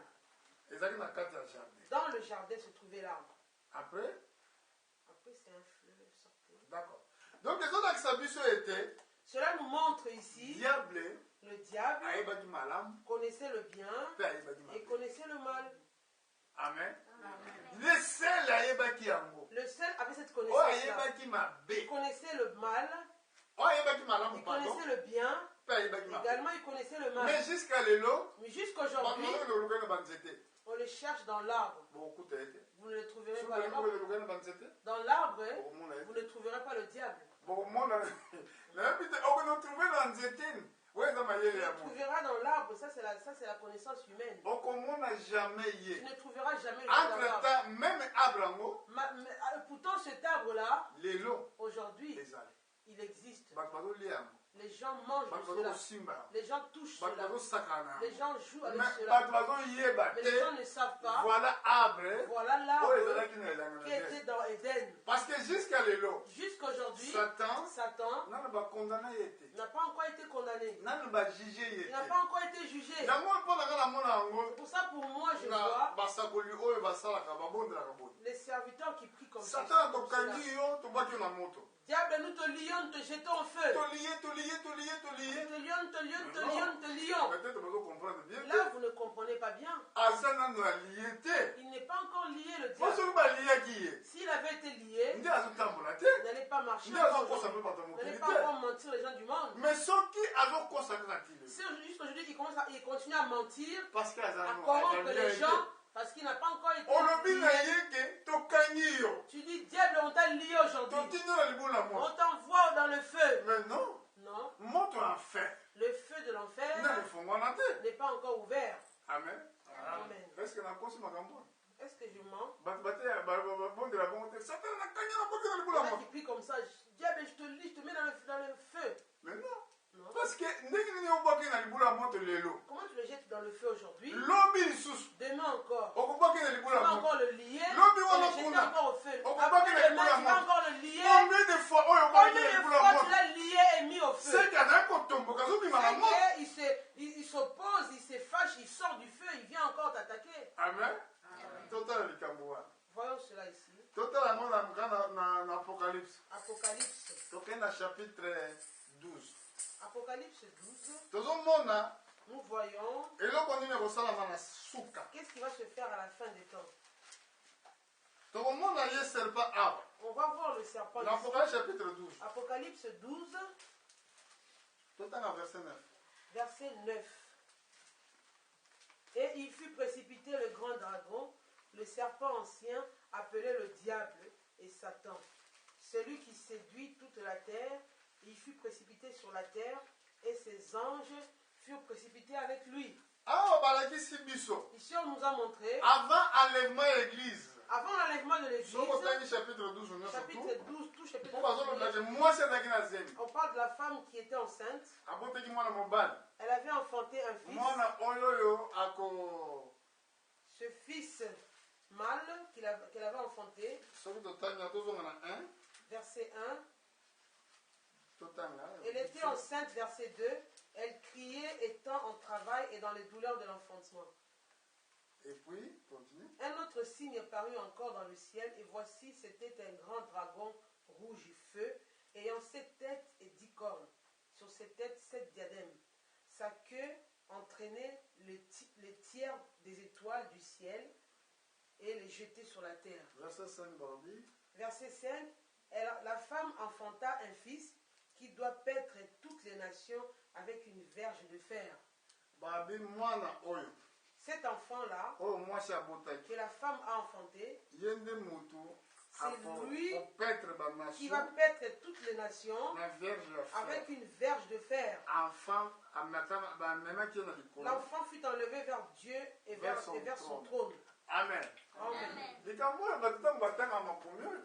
Speaker 2: ezalaki na kati ya jardin
Speaker 1: Dans le jardin se trouvait l'arbre.
Speaker 2: après
Speaker 1: Après, c'est un fleuve sorti.
Speaker 2: d'accord donc ezolakisa biso ete
Speaker 1: Cela nous montre ici,
Speaker 2: diable
Speaker 1: le diable
Speaker 2: ayebaki malamu
Speaker 1: connaissait le bien
Speaker 2: mpe ayebaki
Speaker 1: et
Speaker 2: mabe
Speaker 1: connaissait le mal.
Speaker 2: amen le sel ayebaki yango
Speaker 1: Le seul avait cette
Speaker 2: oyo
Speaker 1: connaissance-là.
Speaker 2: ayebaki mabe
Speaker 1: Il connaissait le mal,
Speaker 2: oyo ayebaki malamu
Speaker 1: il
Speaker 2: pardon
Speaker 1: connaissait le bien,
Speaker 2: mpe ayebaki mabe
Speaker 1: également il connaissait le mal.
Speaker 2: mais jusqu'à lelo
Speaker 1: Mais jusqu'aujourd'hui,
Speaker 2: bato oluka na banzete
Speaker 1: on le cherche dans l'arbre.
Speaker 2: bokuta ete
Speaker 1: Vous ne le trouverez
Speaker 2: soki
Speaker 1: pas là-bas.
Speaker 2: oluka na banzete
Speaker 1: Dans l'arbre,
Speaker 2: bokomona
Speaker 1: vous
Speaker 2: ete
Speaker 1: ne trouverez pas le diable.
Speaker 2: bokomona nayebi te okona trouve na nzete oyo eza mayele ya
Speaker 1: Tu
Speaker 2: moto
Speaker 1: trouveras dans l'arbre, ça c'est la connaissance humaine.
Speaker 2: okomona jamais
Speaker 1: Tu
Speaker 2: ye
Speaker 1: ne trouveras jamais le diable dans
Speaker 2: entre
Speaker 1: l'arbre.
Speaker 2: temps même arbre yango
Speaker 1: Pourtant cet arbre-là,
Speaker 2: lelo
Speaker 1: aujourd'hui,
Speaker 2: ezali
Speaker 1: il existe.
Speaker 2: bato bazolia yango
Speaker 1: Les gens mangent
Speaker 2: bato
Speaker 1: cela.
Speaker 2: bazokosimba yango
Speaker 1: Les gens touchent
Speaker 2: bato
Speaker 1: cela.
Speaker 2: bazosakana
Speaker 1: Les
Speaker 2: yango
Speaker 1: gens jouent avec
Speaker 2: bato
Speaker 1: cela.
Speaker 2: bazoyeba
Speaker 1: Mais les gens
Speaker 2: te
Speaker 1: ne savent pas.
Speaker 2: voilà arbre
Speaker 1: Voilà
Speaker 2: oyo
Speaker 1: l'arbre
Speaker 2: ezalaki na elanga
Speaker 1: qui
Speaker 2: na
Speaker 1: était
Speaker 2: Eden.
Speaker 1: dans Éden.
Speaker 2: parce que jusqu'à lelo
Speaker 1: Jusqu'aujourd'hui,
Speaker 2: satan
Speaker 1: Satan
Speaker 2: nano bakondana ye te
Speaker 1: n'a pas encore été condamné.
Speaker 2: nano bajuge ye
Speaker 1: Il n'a
Speaker 2: te
Speaker 1: pas encore été jugé.
Speaker 2: yango mpo na nga namona yango
Speaker 1: C'est pour ça, pour moi, je
Speaker 2: na
Speaker 1: vois
Speaker 2: basakoli oyo basalaka babondelaka boye
Speaker 1: les serviteurs qui prient comme ça.
Speaker 2: satan
Speaker 1: comme cela.
Speaker 2: tokangi yo tobwaki yo na moto
Speaker 1: Diable, nous te lions, nous te jetons au feu.
Speaker 2: tolie
Speaker 1: Te lions, te lions, te lions, te lions.
Speaker 2: peut-être bazocomprendre bien
Speaker 1: Là,
Speaker 2: te
Speaker 1: vous ne comprenez pas bien.
Speaker 2: aza nano alie te
Speaker 1: Il n'est pas encore lié, le
Speaker 2: po
Speaker 1: diable.
Speaker 2: soki baliaki ye
Speaker 1: S'il avait été lié,
Speaker 2: nde azotambola te
Speaker 1: il n'allait pas marcher.
Speaker 2: nde
Speaker 1: encore
Speaker 2: azokosa
Speaker 1: aujourd'hui.
Speaker 2: mpe bato ya
Speaker 1: Il
Speaker 2: mokili
Speaker 1: n'allait pas
Speaker 2: te
Speaker 1: encore mentir les gens du monde.
Speaker 2: mais soki azokosa kaka ti lelo
Speaker 1: Si jusqu'aujourd'hui, il continue à mentir,
Speaker 2: parce que aza
Speaker 1: à
Speaker 2: nano
Speaker 1: corrompre
Speaker 2: alie
Speaker 1: les
Speaker 2: te
Speaker 1: gens, parce qu'il n'a pas encore été
Speaker 2: olobi na
Speaker 1: lié.
Speaker 2: ye ke tokangi yo
Speaker 1: Tu dis, diable, on t'a lié aujourd'hui.
Speaker 2: totindi na libulu na
Speaker 1: On
Speaker 2: moto
Speaker 1: t'envoie dans le feu.
Speaker 2: mais non
Speaker 1: Non,
Speaker 2: moto ya enfer
Speaker 1: le feu de l'enfer
Speaker 2: nde alifongwana te
Speaker 1: n'est pas encore ouvert.
Speaker 2: amen
Speaker 1: Amen.
Speaker 2: est-ce que nakosi makambo wana
Speaker 1: Est-ce que je mens?
Speaker 2: bato babondela bongo te satana nakangi nakoki na libulu
Speaker 1: Il
Speaker 2: ya
Speaker 1: y en a
Speaker 2: moto
Speaker 1: qui prient comme ça. Diable, je te lis, je te mets dans le feu.
Speaker 2: mais non
Speaker 1: Non.
Speaker 2: parce que ndenge nini obwaki na libulu ya moto lelo
Speaker 1: Comment tu le jettes dans le feu aujourd'hui?
Speaker 2: lobi lisusu
Speaker 1: Demain encore.
Speaker 2: okobwaki na
Speaker 1: Tu
Speaker 2: libulu ya
Speaker 1: vas
Speaker 2: moto
Speaker 1: encore le lier
Speaker 2: L'homme,
Speaker 1: et
Speaker 2: voilà,
Speaker 1: le jeter
Speaker 2: kuna.
Speaker 1: encore au feu.
Speaker 2: On peut
Speaker 1: Après
Speaker 2: pas que
Speaker 1: demain,
Speaker 2: les
Speaker 1: tu vas
Speaker 2: boules
Speaker 1: encore le lier.
Speaker 2: combien de fois oyo obwaki
Speaker 1: Combien
Speaker 2: na
Speaker 1: de
Speaker 2: libulu ya
Speaker 1: fois tu
Speaker 2: moto
Speaker 1: l'as lié et mis au feu?
Speaker 2: seki azali kotomboka azobima na moto
Speaker 1: Il s'oppose, il se fâche, il sort du feu, il vient encore t'attaquer.
Speaker 2: amen totala likambo wana
Speaker 1: Voyons cela ici.
Speaker 2: totala yango na apocalypse
Speaker 1: Apocalypse.
Speaker 2: tokei na chapitre 12
Speaker 1: Apocalypse 12.
Speaker 2: tozomona
Speaker 1: Nous voyons
Speaker 2: eloko nini ekosalama na suka
Speaker 1: qu'est-ce qui va se faire à la fin des temps.
Speaker 2: tokomona ye serpent arbre
Speaker 1: On va voir le serpent.
Speaker 2: na
Speaker 1: ici.
Speaker 2: apocalypse chapitre 12
Speaker 1: Apocalypse 12,
Speaker 2: totanga verset 9
Speaker 1: verset 9. Et il fut précipité le grand dragon, le serpent ancien, appelé le diable et Satan, celui qui séduit toute la terre. Il fut précipité sur la terre et ses anges furent précipités avec lui.
Speaker 2: awa balakisi biso
Speaker 1: Ici, on nous a montré,
Speaker 2: avant enlèvement ya église
Speaker 1: Avant l'enlèvement de l'église,
Speaker 2: Soko tangi chapitre 12 on a
Speaker 1: chapitre
Speaker 2: surtout.
Speaker 1: 12, tout chapitre
Speaker 2: Pour bazo
Speaker 1: 12,
Speaker 2: la moi c'est la gina zemi.
Speaker 1: on parle de la femme qui était enceinte.
Speaker 2: Aboteki mwana mobali.
Speaker 1: Elle avait enfanté un fils.
Speaker 2: Mwana oyoyo ako
Speaker 1: Ce fils mâle qu'elle avait enfanté,
Speaker 2: soki totanga tozonga na 1
Speaker 1: verset 1,
Speaker 2: totanga.
Speaker 1: elle était enceinte, verset 2, elle criait étant en travail et dans les douleurs de l'enfantement.
Speaker 2: Et puis, continue.
Speaker 1: Un autre signe parut encore dans le ciel, et voici, c'était un grand dragon rouge feu, ayant 7 têtes et 10 cornes. Sur ses têtes, 7 diadèmes. Sa queue entraînait les tiers des étoiles du ciel et les jetait sur la terre.
Speaker 2: Verset 5 Barbi.
Speaker 1: Verset 5, la femme enfanta un fils qui doit paître toutes les nations avec une verge de fer.
Speaker 2: Barbi mwana oyo.
Speaker 1: Cet enfant-là,
Speaker 2: Oh, moi c'est abotaki.
Speaker 1: que la femme a enfanté,
Speaker 2: Yende mutu.
Speaker 1: c'est lui qui
Speaker 2: va
Speaker 1: va paître toutes les nations
Speaker 2: na verge ya fer.
Speaker 1: avec une verge de fer.
Speaker 2: Enfant,
Speaker 1: L'enfant fut enlevé vers Dieu et vers son trône.
Speaker 2: Amen.
Speaker 1: Amen.
Speaker 2: Quand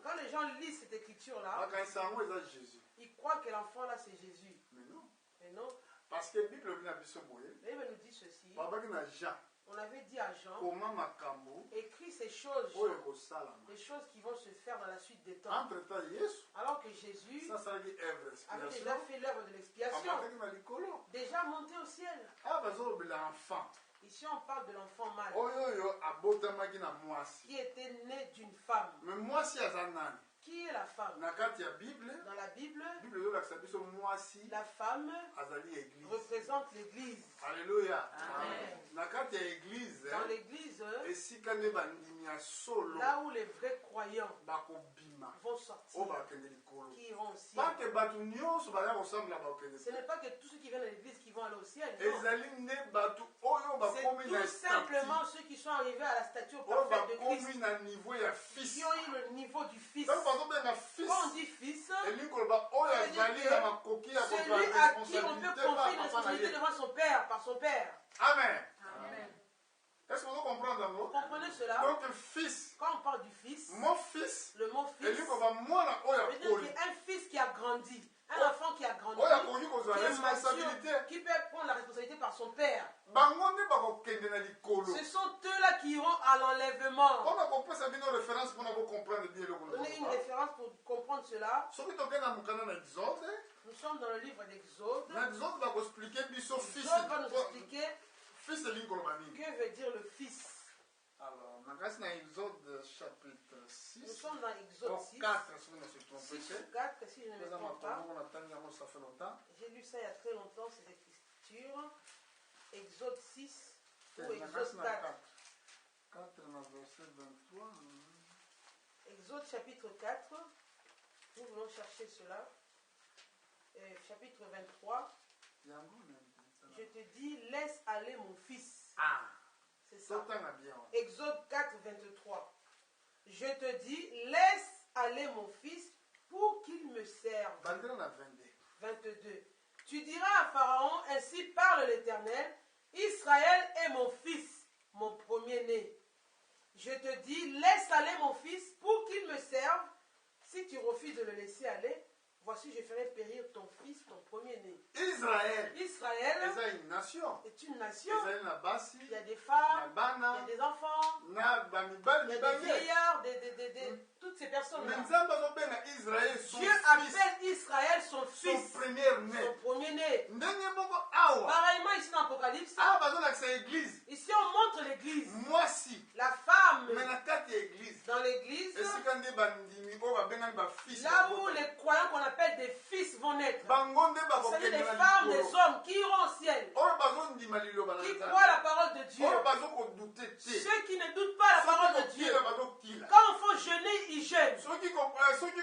Speaker 1: Quand les gens lisent cette écriture-là, ils croient que l'enfant-là c'est Jésus.
Speaker 2: Mais non.
Speaker 1: Mais non.
Speaker 2: Parce que la Bible
Speaker 1: Bible nous dit ceci.
Speaker 2: Jean.
Speaker 1: On avait dit à Jean,
Speaker 2: Comment makambo
Speaker 1: écris ces choses,
Speaker 2: oyo kosalama.
Speaker 1: les choses qui vont se faire dans la suite des temps.
Speaker 2: Entre-temps, Yesu,
Speaker 1: Alors que Jésus
Speaker 2: ça ça dit œuvre
Speaker 1: avait
Speaker 2: expiation.
Speaker 1: déjà fait l'œuvre de l'expiation, déjà monté au ciel.
Speaker 2: Ah, bazo l'enfant.
Speaker 1: Ici on parle de l'enfant mâle
Speaker 2: Oyo abotamaki na mwasi.
Speaker 1: qui était né d'une femme.
Speaker 2: Mais mwasi azanani.
Speaker 1: Qui est la femme?
Speaker 2: Na kati ya Bible,
Speaker 1: Dans la Bible,
Speaker 2: Bible yo lakisa biso mwasi
Speaker 1: la femme
Speaker 2: azali église.
Speaker 1: représente l'église.
Speaker 2: Alléluia.
Speaker 1: Amen.
Speaker 2: Na kati ya église,
Speaker 1: Dans l'église,
Speaker 2: esika nde bandimi ya solo
Speaker 1: là où les vrais croyants
Speaker 2: bakobima
Speaker 1: vont sortir,
Speaker 2: o bakende likolo.
Speaker 1: qui iront au ciel.
Speaker 2: Pas que bato nyonso baya kosambela bakende.
Speaker 1: Ce n'est pas que tous ceux qui viennent à l'église qui vont aller au ciel. Non.
Speaker 2: Ezali nde bato oyo
Speaker 1: C'est
Speaker 2: bakomi na
Speaker 1: tout simplement ceux qui sont arrivés à la stature
Speaker 2: oyo
Speaker 1: parfaite de
Speaker 2: bakomi
Speaker 1: Christ,
Speaker 2: na niveau ya fils.
Speaker 1: qui ont eu le niveau du Fils.
Speaker 2: Donc bazobenga fils.
Speaker 1: Quand on dit Fils,
Speaker 2: elingi koloba oyo
Speaker 1: ça veut dire
Speaker 2: azali
Speaker 1: que
Speaker 2: na makoki ya kozwa
Speaker 1: celui à qui on peut
Speaker 2: responsabilité
Speaker 1: confier une
Speaker 2: par papa na
Speaker 1: responsabilité
Speaker 2: ye.
Speaker 1: devant son Père, par son Père.
Speaker 2: Amen.
Speaker 1: Amen.
Speaker 2: Est-ce que vous comprenez
Speaker 1: Vous
Speaker 2: yango?
Speaker 1: comprenez cela?
Speaker 2: Donc fils,
Speaker 1: Quand on parle du Fils,
Speaker 2: mon fils,
Speaker 1: le mot Fils,
Speaker 2: elingi koloba mwana oyo
Speaker 1: veut dire
Speaker 2: akoli.
Speaker 1: qu'un fils qui a grandi, un enfant qui a grandi,
Speaker 2: Oyo akoki kozwa
Speaker 1: qui est
Speaker 2: responsabilité.
Speaker 1: mature, qui peut prendre la responsabilité par son Père.
Speaker 2: Bango nde bakokende na likolo.
Speaker 1: Ce sont eux-là qui iront à l'enlèvement.
Speaker 2: On a kopesa bino référence mpona bocomprendre bien eloko na
Speaker 1: Donnez une
Speaker 2: bango.
Speaker 1: référence pour comprendre cela.
Speaker 2: soki tokende na mokanda na exode
Speaker 1: Nous sommes dans le livre d'Exode.
Speaker 2: na exode bakoexplike biso fils
Speaker 1: Exode va nous expliquer
Speaker 2: fils elingi koloba nini.
Speaker 1: que veut dire le Fils.
Speaker 2: Alors, na kasi na exode chapitre
Speaker 1: Nous
Speaker 2: 6
Speaker 1: sommes dans Exode 6,
Speaker 2: 4 soki na se trompe
Speaker 1: 6
Speaker 2: te
Speaker 1: ou 4, si je ne me
Speaker 2: eza
Speaker 1: trompe pas.
Speaker 2: makambo na ntangi yango ça fait longtemps.
Speaker 1: J'ai lu ça il y a très longtemps, ces écritures. Exode 6 ou
Speaker 2: Na kasi
Speaker 1: Exode
Speaker 2: na
Speaker 1: 4.
Speaker 2: 4 na verset 23.
Speaker 1: Exode chapitre 4. Nous voulons chercher cela. Chapitre 23.
Speaker 2: yango
Speaker 1: Je te dis, laisse aller mon fils.
Speaker 2: ah
Speaker 1: C'est ça.
Speaker 2: totanga bien wana.
Speaker 1: Exode 4, 23. Je te dis, laisse aller mon fils pour qu'il me serve.
Speaker 2: bandela na 22.
Speaker 1: 22. Tu diras à Pharaon, ainsi parle l'Éternel, Israël est mon fils, mon premier-né. Je te dis, laisse aller mon fils pour qu'il me serve. Si tu refuses de le laisser aller, voici je ferai périr ton fils, ton premier-né.
Speaker 2: Israël
Speaker 1: Israël
Speaker 2: eza une nation.
Speaker 1: est une nation.
Speaker 2: ezali na basi
Speaker 1: Il y a des
Speaker 2: na
Speaker 1: femmes, il y
Speaker 2: bana
Speaker 1: a des enfants,
Speaker 2: na bamibali
Speaker 1: il y a des
Speaker 2: mibale.
Speaker 1: vieillards, toutes ces personnes-là.
Speaker 2: Mais nzambe azobenga Israël son
Speaker 1: Dieu
Speaker 2: fils,
Speaker 1: appelle Israël son
Speaker 2: son
Speaker 1: fils,
Speaker 2: premier-né.
Speaker 1: son premier-né.
Speaker 2: ndenge moko awa
Speaker 1: Pareillement ici dans l'Apocalypse,
Speaker 2: awa bazolakisa église
Speaker 1: ici on montre l'église.
Speaker 2: mwasi
Speaker 1: La femme
Speaker 2: me na kati ya église
Speaker 1: dans l'église,
Speaker 2: esika nde bandimi oyo babengani bafils
Speaker 1: là où les croyants qu'on appelle des fils vont naître.
Speaker 2: bango nde
Speaker 1: C'est des
Speaker 2: bakokende na
Speaker 1: femmes, des
Speaker 2: likolo
Speaker 1: hommes qui iront au ciel,
Speaker 2: oyo bazondima liloba na
Speaker 1: qui
Speaker 2: nzambe
Speaker 1: croient la parole de Dieu.
Speaker 2: oyo bazokodute te
Speaker 1: Ceux qui ne doutent pas la parole de Dieu.
Speaker 2: sokokila bazokila
Speaker 1: Quand il faut jeûner, ils jeûnent.
Speaker 2: soki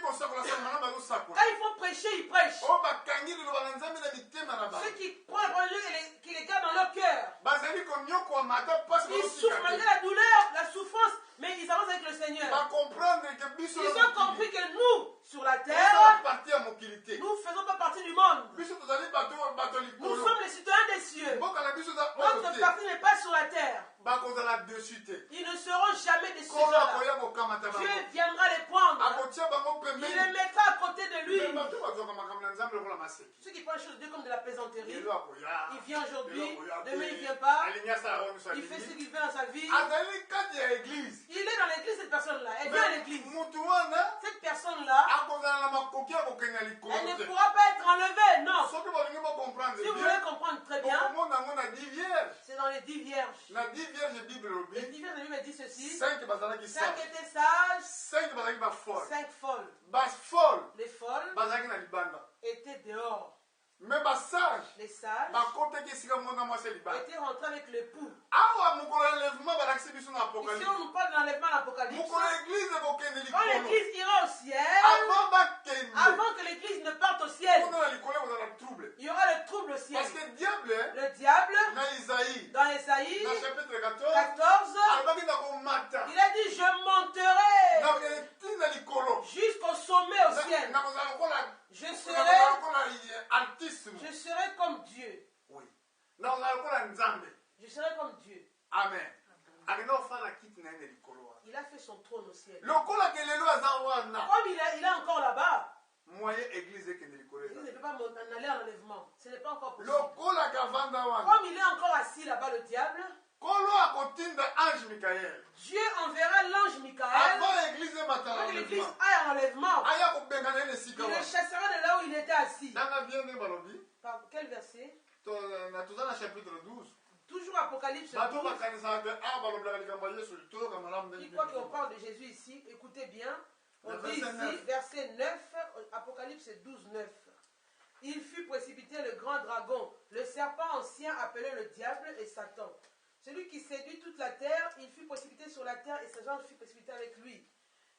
Speaker 2: kosakola samana bazosakola
Speaker 1: Quand il faut prêcher, ils prêchent.
Speaker 2: oyo bakangi liloba na nzambe na mitema na
Speaker 1: Ceux
Speaker 2: bango
Speaker 1: qui prennent la parole de Dieu et qui les gardent dans leur cœur.
Speaker 2: bazali konyokwama ata mpasi
Speaker 1: Ils souffrent
Speaker 2: bazosika
Speaker 1: malgré
Speaker 2: te
Speaker 1: la douleur, la souffrance, mais ils avancent avec le Seigneur.
Speaker 2: bacomprendre ke biso
Speaker 1: Ils ont compris que nous, sur la
Speaker 2: ezala
Speaker 1: terre,
Speaker 2: parti ya mokili te
Speaker 1: nous ne faisons pas partie du monde.
Speaker 2: biso tozali bato
Speaker 1: Nous
Speaker 2: likolo
Speaker 1: sommes les citoyens des cieux.
Speaker 2: mboka na biso eza oyo
Speaker 1: Notre
Speaker 2: te
Speaker 1: partie n'est pas sur la terre.
Speaker 2: bakozala dessus te.
Speaker 1: Ils ne seront jamais de ces
Speaker 2: Kolo
Speaker 1: gens-là.
Speaker 2: akoya kokamata bango.
Speaker 1: Dieu viendra les prendre.
Speaker 2: Akotia bango
Speaker 1: Il
Speaker 2: pembeni.
Speaker 1: les mettra à côté de lui.
Speaker 2: Mais bato bazwaka makambo na Nzambe lokola maseki.
Speaker 1: Ceux qui prennent les choses de Dieu comme de la plaisanterie.
Speaker 2: Lelo akoya.
Speaker 1: Il vient aujourd'hui,
Speaker 2: Lelo akoya
Speaker 1: demain il
Speaker 2: te.
Speaker 1: ne vient pas.
Speaker 2: Alinya sala oyo so
Speaker 1: Il fait ce
Speaker 2: alini.
Speaker 1: qu'il veut dans sa vie.
Speaker 2: Azali kati ya église.
Speaker 1: Il est dans l'église, cette personne-là. Elle vient à l'église.
Speaker 2: Mutu wana
Speaker 1: Cette personne-là,
Speaker 2: akozala na makoki ya kokende likolo
Speaker 1: elle ne
Speaker 2: te.
Speaker 1: pourra pas être enlevée. Non.
Speaker 2: Soki bolingi bocomprendre
Speaker 1: Si vous
Speaker 2: bien,
Speaker 1: voulez comprendre très bien,
Speaker 2: okomona yango na 10 vierges.
Speaker 1: c'est dans les 10 vierges.
Speaker 2: Na 10 vierges Bible
Speaker 1: Les
Speaker 2: lobi
Speaker 1: 10 vierges de la Bible dit ceci.
Speaker 2: 5 bazalaki
Speaker 1: 5
Speaker 2: sage.
Speaker 1: étaient sages,
Speaker 2: 5 bazalaki bafolle.
Speaker 1: 5 folles.
Speaker 2: Bafolle
Speaker 1: Les folles
Speaker 2: bazalaki na libanda.
Speaker 1: étaient dehors.
Speaker 2: Mais basage
Speaker 1: Les sages
Speaker 2: bakotaki esika mwana mwasi ya libanda.
Speaker 1: étaient rentrés avec l'époux.
Speaker 2: Awa mokolo ya enlèvement balakisi biso na
Speaker 1: Ici,
Speaker 2: apocalypse.
Speaker 1: on nous parle de l'enlèvement à l'Apocalypse.
Speaker 2: Mokolo ya église ekokende
Speaker 1: Quand
Speaker 2: likolo.
Speaker 1: l'église ira au ciel,
Speaker 2: Avant bakende.
Speaker 1: avant que l'église ne parte au ciel,
Speaker 2: Kuna na likolo kozala trouble.
Speaker 1: il y aura le trouble au ciel.
Speaker 2: Parce que diable
Speaker 1: Le diable,
Speaker 2: na Isaïe
Speaker 1: dans Ésaïe
Speaker 2: na chapitre 14
Speaker 1: 14,
Speaker 2: alobaki na komata.
Speaker 1: il a dit, je monterai
Speaker 2: Na tina likolo.
Speaker 1: jusqu'au sommet au ciel.
Speaker 2: Nakozala lokola
Speaker 1: Je
Speaker 2: nakozala lokola altisme.
Speaker 1: serai comme Dieu.
Speaker 2: Oui. Nakozala lokola Nzambe.
Speaker 1: Je serai comme Dieu.
Speaker 2: Amen. Akenda ofala kiti na ye na likolo wana.
Speaker 1: Il a fait son trône au ciel.
Speaker 2: Lokola ke lelo aza wana.
Speaker 1: Comme il est encore là-bas,
Speaker 2: Moyen église ekende likolo
Speaker 1: l'église ne
Speaker 2: eza.
Speaker 1: peut pas en aller en enlèvement. Ce n'est pas encore possible.
Speaker 2: Lokola kavanda wana.
Speaker 1: Comme il est encore assis là-bas, le diable,
Speaker 2: Kolo akotinda ange Michael.
Speaker 1: Dieu enverra l'ange Michael
Speaker 2: Avant l'église ebata
Speaker 1: pour que l'église
Speaker 2: l'enlèvement.
Speaker 1: aille en enlèvement.
Speaker 2: Aya kobengana ye na
Speaker 1: Il
Speaker 2: esika
Speaker 1: le
Speaker 2: wana.
Speaker 1: chassera de là où il était assis.
Speaker 2: Nanga bien nde balobi.
Speaker 1: Par quel verset?
Speaker 2: Toza na chapitre 12.
Speaker 1: Toujours Apocalypse
Speaker 2: Bato
Speaker 1: 12.
Speaker 2: bakanisaka te balobelaka likambo ya Yesu toyoka malamu ndenge
Speaker 1: Qui croit qu'on parle de Jésus ici, écoutez bien. On
Speaker 2: Le
Speaker 1: dit
Speaker 2: verset
Speaker 1: ici,
Speaker 2: 9.
Speaker 1: verset 9, Apocalypse 12, 9. Il fut précipité le grand dragon, le serpent ancien appelé le diable et Satan. Celui qui séduit toute la terre, il fut précipité sur la terre et ses anges furent précipités avec lui.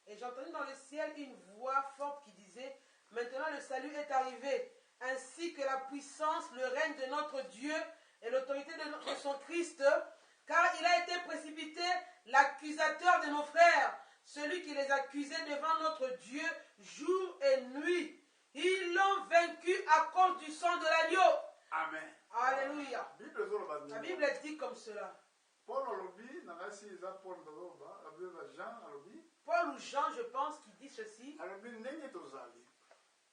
Speaker 1: Et j'entendis dans le ciel une voix forte qui disait, maintenant le salut est arrivé, ainsi que la puissance, le règne de notre Dieu et l'autorité de son Christ, car il a été précipité l'accusateur de nos frères, celui qui les accusait devant notre Dieu jour et nuit. Ils l'ont vaincu à cause du sang de l'agneau.
Speaker 2: Amen.
Speaker 1: Alléluia.
Speaker 2: Bible ezoloba
Speaker 1: La
Speaker 2: nini?
Speaker 1: Bible dit comme cela.
Speaker 2: Paul alobi nakasi eza Paul ndoloba alobi Jean alobi
Speaker 1: Paul ou Jean, je pense, qui dit ceci,
Speaker 2: alobi ndenge tozali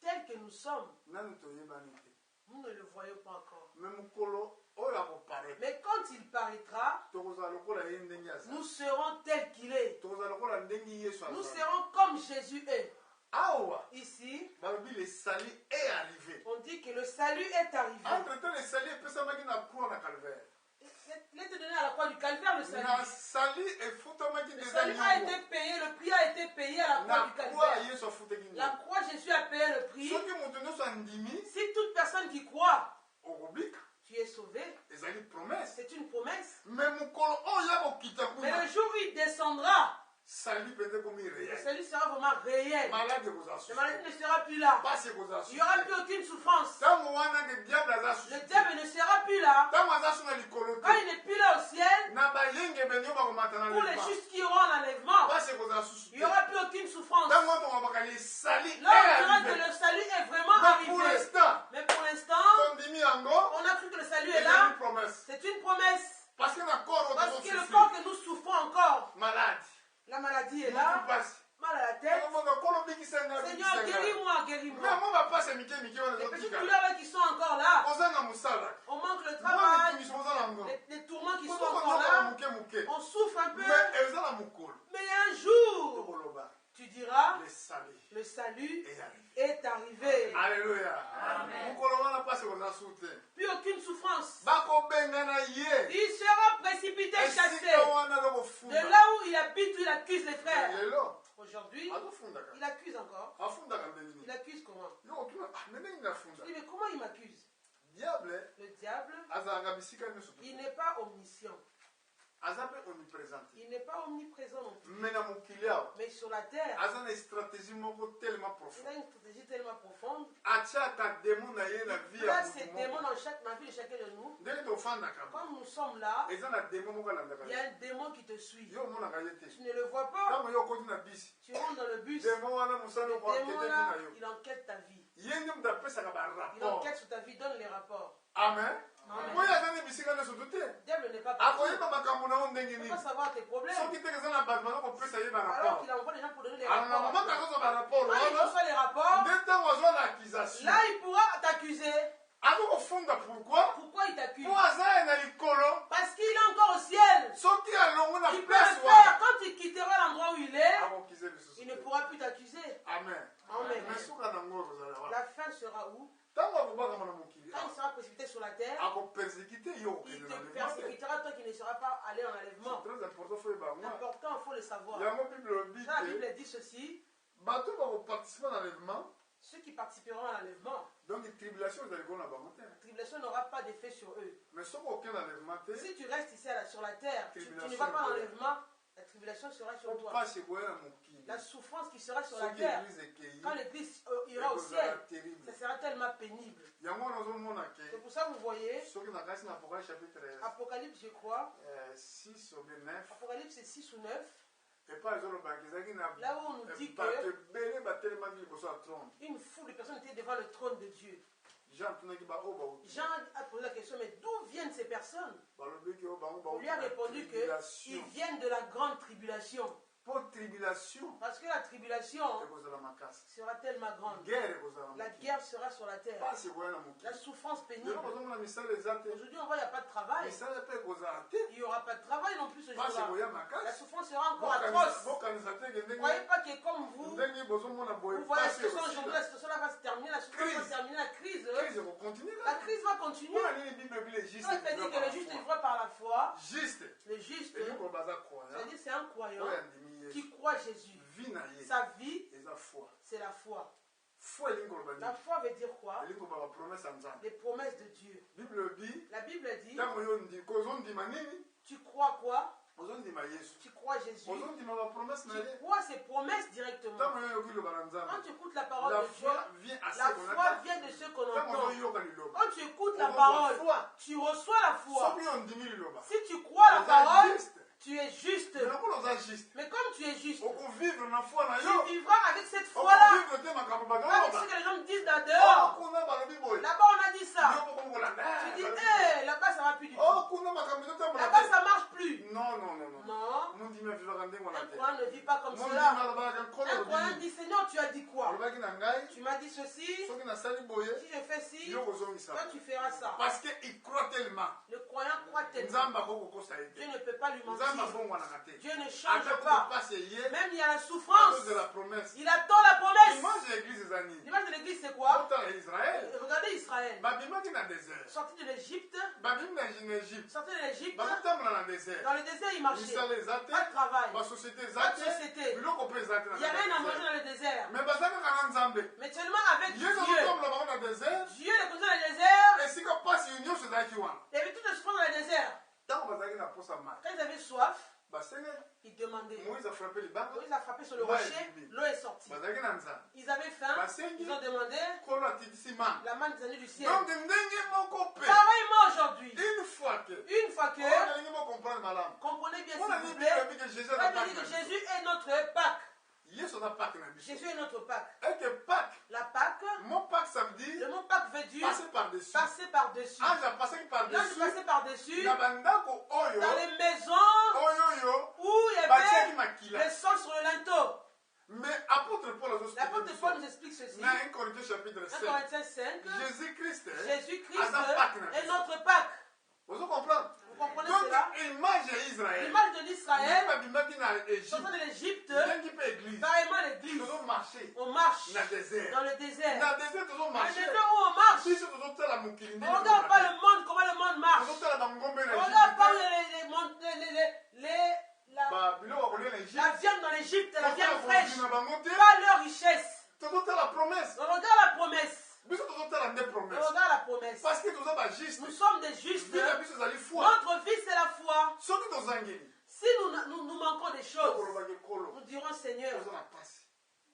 Speaker 1: tel que nous sommes,
Speaker 2: nanu toyebani te.
Speaker 1: nous ne le voyons pas encore.
Speaker 2: Me mokolo oyo akoparaître
Speaker 1: Mais quand il paraîtra,
Speaker 2: tokozala lokola ye ndenge
Speaker 1: nous
Speaker 2: azali.
Speaker 1: serons tels qu'il est.
Speaker 2: Tokozala lokola ndenge Yesu
Speaker 1: Nous
Speaker 2: azali.
Speaker 1: serons comme Jésus est.
Speaker 2: Awa
Speaker 1: Ici,
Speaker 2: balobi le salut est arrivé.
Speaker 1: on dit que le salut est arrivé.
Speaker 2: Entre temps le salut epesamaki na croix na calvaire.
Speaker 1: Il est donné à la croix du calvaire, le salut.
Speaker 2: Na salut efutamaki
Speaker 1: Le
Speaker 2: déjà
Speaker 1: salut a été payé, le prix a été payé à la croix
Speaker 2: na
Speaker 1: du
Speaker 2: croix
Speaker 1: calvaire.
Speaker 2: Yesu afutaki
Speaker 1: La
Speaker 2: nini.
Speaker 1: croix, Jésus a payé le prix.
Speaker 2: Soki moto nyonso andimi
Speaker 1: Si toute personne qui croit,
Speaker 2: okobika
Speaker 1: tu es sauvé,
Speaker 2: ezali promesse.
Speaker 1: c'est une promesse.
Speaker 2: Me mokolo oyo akokita
Speaker 1: Mais
Speaker 2: kuna
Speaker 1: le jour où il descendra,
Speaker 2: salut mpenza ekomi
Speaker 1: le
Speaker 2: réel.
Speaker 1: salut sera vraiment réel.
Speaker 2: Malade ekozala
Speaker 1: La maladie
Speaker 2: susu.
Speaker 1: ne sera plus là.
Speaker 2: Pasi ekozala
Speaker 1: Il n'y aura
Speaker 2: susu.
Speaker 1: plus aucune souffrance.
Speaker 2: Ntango wana ke diable aza
Speaker 1: Le
Speaker 2: susu.
Speaker 1: diable ne sera plus là.
Speaker 2: Ntango aza su na likolo
Speaker 1: Quand
Speaker 2: te.
Speaker 1: il n'est plus là au ciel,
Speaker 2: Na bayenge beni oyo bakomata na
Speaker 1: pour les
Speaker 2: lema.
Speaker 1: justes qui auront en enlèvement,
Speaker 2: Pasi ekozala susu
Speaker 1: il
Speaker 2: te.
Speaker 1: n'y aura plus aucune souffrance.
Speaker 2: Ntango wana tokobaka le salut
Speaker 1: Là, on
Speaker 2: est
Speaker 1: dira que
Speaker 2: arrivé.
Speaker 1: le salut est vraiment
Speaker 2: Mais pour
Speaker 1: arrivé.
Speaker 2: l'instant,
Speaker 1: Mais pour l'instant,
Speaker 2: tondimi yango
Speaker 1: on a cru que le salut est
Speaker 2: ezali
Speaker 1: là.
Speaker 2: promesse.
Speaker 1: C'est une promesse.
Speaker 2: Parce que na corps oyo
Speaker 1: Parce que le
Speaker 2: tozosufrir.
Speaker 1: corps que nous souffrons encore,
Speaker 2: Malade.
Speaker 1: la maladie est
Speaker 2: Mutu
Speaker 1: là,
Speaker 2: pasi.
Speaker 1: mal à la tête.
Speaker 2: Okomona kolo bikisa nga
Speaker 1: Seigneur,
Speaker 2: bikisa nga.
Speaker 1: guéris-moi,
Speaker 2: Mais
Speaker 1: guéris-moi.
Speaker 2: moi bapasi mike mike wana
Speaker 1: Les petites
Speaker 2: ezotika.
Speaker 1: douleurs là qui sont encore là,
Speaker 2: Oza na mosala.
Speaker 1: on manque le
Speaker 2: Moi
Speaker 1: travail,
Speaker 2: mitimiso oza nango.
Speaker 1: les tourments qui sont
Speaker 2: Kotoko
Speaker 1: encore
Speaker 2: nyoka
Speaker 1: là,
Speaker 2: moke moke.
Speaker 1: on souffre un peu.
Speaker 2: Mais eza na mokolo.
Speaker 1: Mais un jour,
Speaker 2: Tokoloba.
Speaker 1: tu diras,
Speaker 2: Le salut
Speaker 1: le salut
Speaker 2: est arrivé.
Speaker 1: est arrivé.
Speaker 2: Alléluia. Mokolo wana pasi koza su te.
Speaker 1: Plus aucune souffrance.
Speaker 2: Bakobengana ye.
Speaker 1: Il sera précipité, chassé.
Speaker 2: Esika wana
Speaker 1: De
Speaker 2: lokofunda.
Speaker 1: là où il habite, où il accuse les frères.
Speaker 2: Lelo
Speaker 1: Aujourd'hui,
Speaker 2: azofundaka.
Speaker 1: il accuse encore.
Speaker 2: Afundaka ndenge nini?
Speaker 1: Il accuse comment?
Speaker 2: Yo otuna ndenge nini afunda?
Speaker 1: Je dis, mais comment il m'accuse?
Speaker 2: Diable
Speaker 1: Le diable,
Speaker 2: azalaka bisika nyonso.
Speaker 1: il n'est pas omniscient.
Speaker 2: Aza mpe omniprésent.
Speaker 1: Il n'est pas omniprésent non plus.
Speaker 2: Mais na mokili awa
Speaker 1: Mais sur la terre,
Speaker 2: aza na stratégie moko tellement
Speaker 1: il
Speaker 2: profonde.
Speaker 1: a une stratégie tellement profonde.
Speaker 2: Atiaka démon na ye na vie
Speaker 1: Il
Speaker 2: ya
Speaker 1: a
Speaker 2: motu
Speaker 1: ces
Speaker 2: moko.
Speaker 1: démons dans la vie de chacun de nous.
Speaker 2: Ndenge tofandaka bo.
Speaker 1: Comme nous sommes là,
Speaker 2: eza na démon moko alandaka
Speaker 1: il y a un démon qui te suit.
Speaker 2: yo omonaka ye te.
Speaker 1: Tu ne le vois pas.
Speaker 2: ntango yo okoti na bisi
Speaker 1: Tu rentres dans le bus.
Speaker 2: démon wana mosala
Speaker 1: Le
Speaker 2: oko akete
Speaker 1: démon
Speaker 2: vi
Speaker 1: là,
Speaker 2: na yo
Speaker 1: il enquête ta vie.
Speaker 2: ye nde moto apesaka
Speaker 1: Il
Speaker 2: barapport.
Speaker 1: enquête sur ta vie, donne les rapports.
Speaker 2: amen
Speaker 1: Amen.
Speaker 2: oyo aza nde bisika nyonso to te.
Speaker 1: Diable n'est pas partout.
Speaker 2: Akoyeba makambo na yo ndenge
Speaker 1: Il
Speaker 2: nini.
Speaker 1: faut pas savoir tes problèmes.
Speaker 2: Soki te eza na bato bazokopesa ye
Speaker 1: Alors
Speaker 2: barapport.
Speaker 1: qu'il envoie les gens pour donner les
Speaker 2: Alors na
Speaker 1: rapports.
Speaker 2: mama kakozwa barapport
Speaker 1: Quand il
Speaker 2: wana
Speaker 1: reçoit les rapports,
Speaker 2: nde ntango azwa na accusation.
Speaker 1: là il pourra t'accuser.
Speaker 2: azokofunga pourquoi?
Speaker 1: Pourquoi il t'accuse?
Speaker 2: Po aza ye na likolo.
Speaker 1: Parce qu'il est encore au ciel.
Speaker 2: Soki alongo na
Speaker 1: Il peut
Speaker 2: place
Speaker 1: le
Speaker 2: wana
Speaker 1: faire. Quand il quittera l'endroit où il est,
Speaker 2: akokize lisusu.
Speaker 1: il ne pourra plus t'accuser.
Speaker 2: Amen.
Speaker 1: Amen.
Speaker 2: Mais suka nango ekozala wana.
Speaker 1: La fin sera où?
Speaker 2: Ntango akobakama na mokili
Speaker 1: Quand il sera précipité sur la terre,
Speaker 2: akopersécuté yo
Speaker 1: il
Speaker 2: okende
Speaker 1: te
Speaker 2: na levement te.
Speaker 1: persécutera toi qui ne seras pas allé en enlèvement.
Speaker 2: C'est très important fo yeba ngo.
Speaker 1: L'important, il faut le savoir.
Speaker 2: Yango Bible lobi
Speaker 1: La
Speaker 2: te
Speaker 1: Bible dit ceci,
Speaker 2: bato bakoparticipe na levement.
Speaker 1: ceux qui participeront à l'enlèvement,
Speaker 2: Donc tribulation ezali kona bango te.
Speaker 1: la tribulation n'aura pas d'effet sur eux.
Speaker 2: Mais soki okende na levement te
Speaker 1: Si tu restes ici sur la terre, tu ne
Speaker 2: Tribulation
Speaker 1: vas pas en
Speaker 2: est
Speaker 1: enlèvement, la tribulation sera sur toi.
Speaker 2: opasi ekoya na mokili.
Speaker 1: La souffrance qui sera sur la
Speaker 2: Soki
Speaker 1: terre,
Speaker 2: église ekei
Speaker 1: quand l'église ira au
Speaker 2: ekozala
Speaker 1: ciel,
Speaker 2: terrible.
Speaker 1: ça sera tellement pénible.
Speaker 2: Yango wana ozomona
Speaker 1: C'est
Speaker 2: ke
Speaker 1: pour ça que vous voyez,
Speaker 2: soki na kasi na Apocalypse chapitre
Speaker 1: Apocalypse, je crois,
Speaker 2: 6 ou bien 9
Speaker 1: Apocalypse 6 ou 9,
Speaker 2: epai ezolobaki ezalaki na
Speaker 1: là où on nous dit
Speaker 2: bato
Speaker 1: que
Speaker 2: ebele batelemaki liboso ya trône.
Speaker 1: une foule de personnes étaient devant le trône de Dieu.
Speaker 2: Jean atunaki baoyo bauti
Speaker 1: Jean a posé la question, mais d'où viennent ces personnes?
Speaker 2: balobeki oyo bango
Speaker 1: On
Speaker 2: bauti
Speaker 1: lui a
Speaker 2: na
Speaker 1: répondu qu'ils
Speaker 2: tribulation.
Speaker 1: viennent de la grande tribulation.
Speaker 2: Po tribulation
Speaker 1: Parce que la tribulation
Speaker 2: ekozala makasi.
Speaker 1: sera tellement grande.
Speaker 2: Guerre ekozala na
Speaker 1: La
Speaker 2: mokili.
Speaker 1: guerre sera sur la terre.
Speaker 2: pasi ekoya na mokili.
Speaker 1: La souffrance pénible.
Speaker 2: lelo kozomona misala eza te.
Speaker 1: Aujourd'hui, on voit qu'il n'y a pas de travail.
Speaker 2: misala mpe ekozala te.
Speaker 1: Il n'y aura pas de travail non plus ce
Speaker 2: pasi
Speaker 1: jour-là.
Speaker 2: ekoya
Speaker 1: La
Speaker 2: makasi.
Speaker 1: souffrance sera encore atroce.
Speaker 2: bokanisa te ke
Speaker 1: Ne croyez
Speaker 2: ndenge
Speaker 1: pas que comme vous,
Speaker 2: ndenge bozomona boye
Speaker 1: vous voyez la
Speaker 2: pasi
Speaker 1: situation aujourd'hui,
Speaker 2: ekosila.
Speaker 1: la situation-là va se terminer, la souffrance va
Speaker 2: Crise.
Speaker 1: se terminer, la crise.
Speaker 2: Crise ekokontinue
Speaker 1: La
Speaker 2: kaka.
Speaker 1: crise va continuer.
Speaker 2: mpona nini bible ebi le juste
Speaker 1: Quand il dit que le juste
Speaker 2: vivra
Speaker 1: vivra par la foi,
Speaker 2: par la foi. Juste
Speaker 1: le juste,
Speaker 2: elingi koloba aza
Speaker 1: c'est-à-dire
Speaker 2: croyant
Speaker 1: c'est un croyant
Speaker 2: oyo andimi yesu
Speaker 1: qui croit Jésus.
Speaker 2: vi na ye
Speaker 1: Sa vie,
Speaker 2: eza foi.
Speaker 1: c'est la foi.
Speaker 2: foi elingi koloba
Speaker 1: La
Speaker 2: nini?
Speaker 1: foi veut dire quoi?
Speaker 2: elingi koloba bapromese ya nzambe.
Speaker 1: Les promesses de Dieu.
Speaker 2: bible ebi
Speaker 1: La Bible dit,
Speaker 2: ntango yo kozondima nini?
Speaker 1: tu crois quoi?
Speaker 2: ozondima yesu.
Speaker 1: Tu crois Jésus.
Speaker 2: ozondima bapromese na
Speaker 1: Tu
Speaker 2: ye.
Speaker 1: crois ses promesses directement.
Speaker 2: ntango yo yoki liloba na
Speaker 1: Quand
Speaker 2: nzambe
Speaker 1: tu écoutes la parole
Speaker 2: la
Speaker 1: de Dieu,
Speaker 2: foi vient à
Speaker 1: la
Speaker 2: ce qu'on
Speaker 1: foi
Speaker 2: attend.
Speaker 1: vient de ce qu'on
Speaker 2: ntango
Speaker 1: entend.
Speaker 2: ozoyoka liloba
Speaker 1: Quand tu écoutes la
Speaker 2: Ozo
Speaker 1: parole,
Speaker 2: foi.
Speaker 1: tu reçois la foi.
Speaker 2: soki yo ondimi liloba
Speaker 1: Si tu crois la
Speaker 2: oza
Speaker 1: parole,
Speaker 2: juste.
Speaker 1: tu es juste.
Speaker 2: Mais lokola oza juste
Speaker 1: Mais comme tu es juste,
Speaker 2: okovivre na foi na
Speaker 1: tu
Speaker 2: yo
Speaker 1: vivras avec cette foi-là.
Speaker 2: okovivre te makambo
Speaker 1: Avec
Speaker 2: bazoloba
Speaker 1: ce que les gens me disent
Speaker 2: oh
Speaker 1: dehors.
Speaker 2: kuna balobi boye
Speaker 1: Là-bas, on a dit ça.
Speaker 2: yo kokomkolanda
Speaker 1: Tu dis, hé, là-bas, ça va plus du tout.
Speaker 2: oh kuna makambo ezotambola
Speaker 1: Là-bas,
Speaker 2: te
Speaker 1: ça marche plus.
Speaker 2: non non non non
Speaker 1: Non,
Speaker 2: mondimi avivaka ndenge wana
Speaker 1: un
Speaker 2: te
Speaker 1: croyant ne vit pas comme
Speaker 2: mondimi
Speaker 1: cela.
Speaker 2: alobaka nkolo
Speaker 1: Un croyant
Speaker 2: olobi
Speaker 1: dit, Seigneur, tu as dit quoi?
Speaker 2: alobaki na ngai
Speaker 1: Tu m'as dit ceci.
Speaker 2: soki nasali boye
Speaker 1: Si je fais ci,
Speaker 2: yo kozongisa
Speaker 1: toi, tu feras ça.
Speaker 2: parce que il croit tellement
Speaker 1: Le croyant croit tellement.
Speaker 2: nzambe akokokosa ye
Speaker 1: Dieu
Speaker 2: te
Speaker 1: ne peut pas lui
Speaker 2: nzambe
Speaker 1: mentir.
Speaker 2: abongwanaka te
Speaker 1: Dieu ne change
Speaker 2: ata
Speaker 1: pas.
Speaker 2: kokopase ye
Speaker 1: Même il y a la
Speaker 2: à
Speaker 1: souffrance.
Speaker 2: cause de la promesse
Speaker 1: Il attend la promesse.
Speaker 2: image ya église eza nini
Speaker 1: L'image de l'église, c'est quoi?
Speaker 2: botala ya israel
Speaker 1: Regardez Israël.
Speaker 2: babimaki na désert
Speaker 1: Sorti de l'Égypte.
Speaker 2: babimi na égypte
Speaker 1: Sorti de l'Égypte.
Speaker 2: bazotambola na désert
Speaker 1: Dans le désert, il marchait.
Speaker 2: misala eza te
Speaker 1: Pas de travail.
Speaker 2: basociété eza
Speaker 1: Pas de
Speaker 2: te
Speaker 1: société.
Speaker 2: biloko mpe eza te
Speaker 1: Il n'y a rien à manger
Speaker 2: na
Speaker 1: dans le désert.
Speaker 2: mais baza kaka na nzambe
Speaker 1: Mais seulement avec
Speaker 2: ye
Speaker 1: Dieu.
Speaker 2: azotambola bango na désert
Speaker 1: Dieu les conduit dans le désert.
Speaker 2: esika mpasi nyonso ezalaki wana
Speaker 1: Il y avait toutes les souffrances dans le désert.
Speaker 2: ntango bazalaki na posa mai
Speaker 1: Quand ils avaient soif,
Speaker 2: basengeli
Speaker 1: ils demandaient.
Speaker 2: moïse afrappe libanga
Speaker 1: Moïse a frappé sur le
Speaker 2: Ouais,
Speaker 1: rocher,
Speaker 2: oui.
Speaker 1: l'eau est sortie.
Speaker 2: bazalaki na nzambe
Speaker 1: Ils avaient faim,
Speaker 2: Basengi.
Speaker 1: ils ont demandé,
Speaker 2: kolo atitisi mana
Speaker 1: la manne descendue du ciel.
Speaker 2: donc ndenge moko mpe
Speaker 1: Pareillement aujourd'hui,
Speaker 2: une fois que
Speaker 1: une fois que,
Speaker 2: oyo nalingi mocomprendre malamu
Speaker 1: comprenez bien
Speaker 2: mpona
Speaker 1: s'il vous
Speaker 2: nini
Speaker 1: plaît,
Speaker 2: bilobi ke jésus
Speaker 1: la
Speaker 2: aza
Speaker 1: Bible dit
Speaker 2: pake
Speaker 1: que
Speaker 2: na biso
Speaker 1: Jésus est notre Pâque.
Speaker 2: yesu aza pake na biso
Speaker 1: Jésus est notre Pâque.
Speaker 2: eke pake
Speaker 1: La Pâque,
Speaker 2: mon pake ça veut dire
Speaker 1: le mot Pâque veut dire
Speaker 2: passer par dessus
Speaker 1: passer par-dessus.
Speaker 2: ange apasaki par
Speaker 1: Là, je
Speaker 2: dessus
Speaker 1: passais par-dessus
Speaker 2: na bandako oyo
Speaker 1: dans les maisons
Speaker 2: oyo
Speaker 1: où il y
Speaker 2: batiaki
Speaker 1: avait
Speaker 2: makila
Speaker 1: le sol sur le linteau.
Speaker 2: mais apôtre paul
Speaker 1: L'apôtre Paul nous explique ceci.
Speaker 2: na 1 Corinthiens chapitre
Speaker 1: 1
Speaker 2: 5
Speaker 1: Corinthiens 5,
Speaker 2: jésus-christ
Speaker 1: Jésus-Christ
Speaker 2: aza pake na
Speaker 1: est
Speaker 2: biso
Speaker 1: notre Pâque.
Speaker 2: ozo comprendre
Speaker 1: Vous comprenez
Speaker 2: donc
Speaker 1: cela?
Speaker 2: image ya israel
Speaker 1: L'image de
Speaker 2: ndenge
Speaker 1: l'Israël,
Speaker 2: babimaki na égypte
Speaker 1: sortant de l'Égypte,
Speaker 2: ndenge mpe église
Speaker 1: pareillement l'église.
Speaker 2: tozomarche
Speaker 1: On marche
Speaker 2: na désert
Speaker 1: dans le désert.
Speaker 2: na désert
Speaker 1: Dans le
Speaker 2: tozomarche
Speaker 1: désert où on marche,
Speaker 2: biso tozotala mokili
Speaker 1: on ne regarde pas le monde, comment le monde marche.
Speaker 2: tozotala bangombe na
Speaker 1: On ne regarde pas
Speaker 2: biloko kolia na
Speaker 1: la
Speaker 2: égypte
Speaker 1: viande dans l'Égypte, la viande
Speaker 2: tozotala
Speaker 1: fraîche,
Speaker 2: na bango te
Speaker 1: pas leur richesse.
Speaker 2: tozotala promesse
Speaker 1: On regarde la promesse.
Speaker 2: biso tozotala nde
Speaker 1: On
Speaker 2: promesse
Speaker 1: regarde la promesse.
Speaker 2: parce que toza bajuste
Speaker 1: Nous sommes des justes.
Speaker 2: vie na biso ezali foi
Speaker 1: Notre vie, c'est la foi.
Speaker 2: soki tozangeli
Speaker 1: Si nous manquons des choses,
Speaker 2: tokolobaki kolo
Speaker 1: nous dirons Seigneur,
Speaker 2: toza na mpasi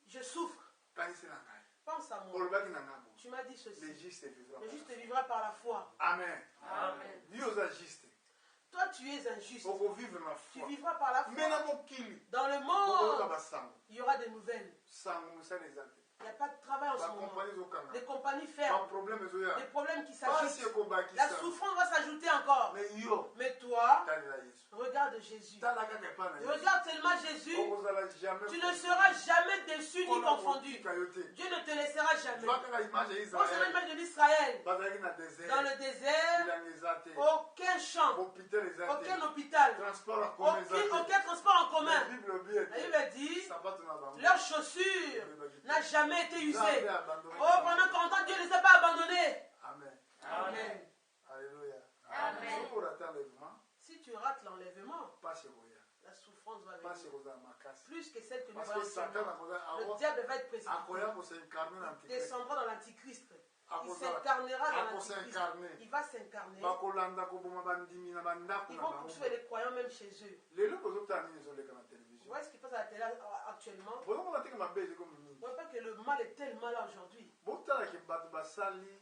Speaker 1: je souffre.
Speaker 2: kanisi na ngai
Speaker 1: Pense à moi.
Speaker 2: olobaki na ngai
Speaker 1: Tu m'as dit ceci.
Speaker 2: le juste vivra
Speaker 1: Le juste vivra par la foi.
Speaker 2: amen
Speaker 1: Amen.
Speaker 2: yo oza juste
Speaker 1: Toi, tu es injuste.
Speaker 2: okovivre na
Speaker 1: Tu
Speaker 2: foi
Speaker 1: vivras par la
Speaker 2: me na
Speaker 1: foi.
Speaker 2: mokili
Speaker 1: Dans le
Speaker 2: okoyoka
Speaker 1: monde,
Speaker 2: basango
Speaker 1: il y aura des nouvelles.
Speaker 2: sango mosala eza te
Speaker 1: Il n'y a pas de travail. travail en ce moment.
Speaker 2: bakompagnie ezokanga
Speaker 1: Les compagnies ferment.
Speaker 2: baproblème
Speaker 1: Des
Speaker 2: ezoya
Speaker 1: problèmes qui
Speaker 2: pasi
Speaker 1: s'ajoutent. La
Speaker 2: ekobakisa
Speaker 1: souffrance va s'ajouter encore.
Speaker 2: mais yo
Speaker 1: Mais toi,
Speaker 2: talela yesu
Speaker 1: regarde Jésus.
Speaker 2: tala kaka epai na yesu
Speaker 1: Regarde seulement Jésus.
Speaker 2: okozala jamais
Speaker 1: Tu ne seras jamais déçu ni confondu.
Speaker 2: kotika yo te
Speaker 1: Dieu ne te laissera jamais.
Speaker 2: zwa kaka image ya
Speaker 1: Concernant
Speaker 2: israel
Speaker 1: l'image de l'Israël,
Speaker 2: bazalaki na
Speaker 1: dans
Speaker 2: désert
Speaker 1: le désert,
Speaker 2: bilanga eza te
Speaker 1: aucun champ,
Speaker 2: hôpital eza te
Speaker 1: aucun hôpital,
Speaker 2: transport en commun eza te
Speaker 1: aucun transport en commun.
Speaker 2: la bible obi
Speaker 1: La
Speaker 2: ete
Speaker 1: Bible dit,
Speaker 2: sapato na bango
Speaker 1: leur chaussure n'a jamais été usée. Oh, pendant 40 ans, Dieu ne les a pas abandonnés.
Speaker 2: amen
Speaker 1: Amen.
Speaker 2: alléluia
Speaker 1: Amen.
Speaker 2: soki olata enlèvement
Speaker 1: Si tu rates l'enlèvement,
Speaker 2: pasi ekoya
Speaker 1: la souffrance va
Speaker 2: pasi
Speaker 1: venir.
Speaker 2: ekozala makasi
Speaker 1: Plus que celle que nous
Speaker 2: parce
Speaker 1: voyons
Speaker 2: que satan
Speaker 1: actuellement. Le diable va être
Speaker 2: akoya
Speaker 1: précipité.
Speaker 2: kosincarne na
Speaker 1: Il
Speaker 2: antikrist
Speaker 1: descendra dans l'antichrist. Il
Speaker 2: akozala
Speaker 1: s'incarnera dans l'antichrist.
Speaker 2: akosincarne
Speaker 1: Il va s'incarner.
Speaker 2: bakolanda koboma bandimi na bandako
Speaker 1: Ils
Speaker 2: na
Speaker 1: vont
Speaker 2: bango
Speaker 1: poursuivre les croyants même chez eux.
Speaker 2: lelo bozotala nini ezoleka na
Speaker 1: Vous
Speaker 2: télévision
Speaker 1: voyez ce qui passe à la télé actuellement?
Speaker 2: bozomona teke mabe ezikomi
Speaker 1: Vous
Speaker 2: nini
Speaker 1: ne voyez pas que le mal est tellement là aujourd'hui.
Speaker 2: botalaki bato basali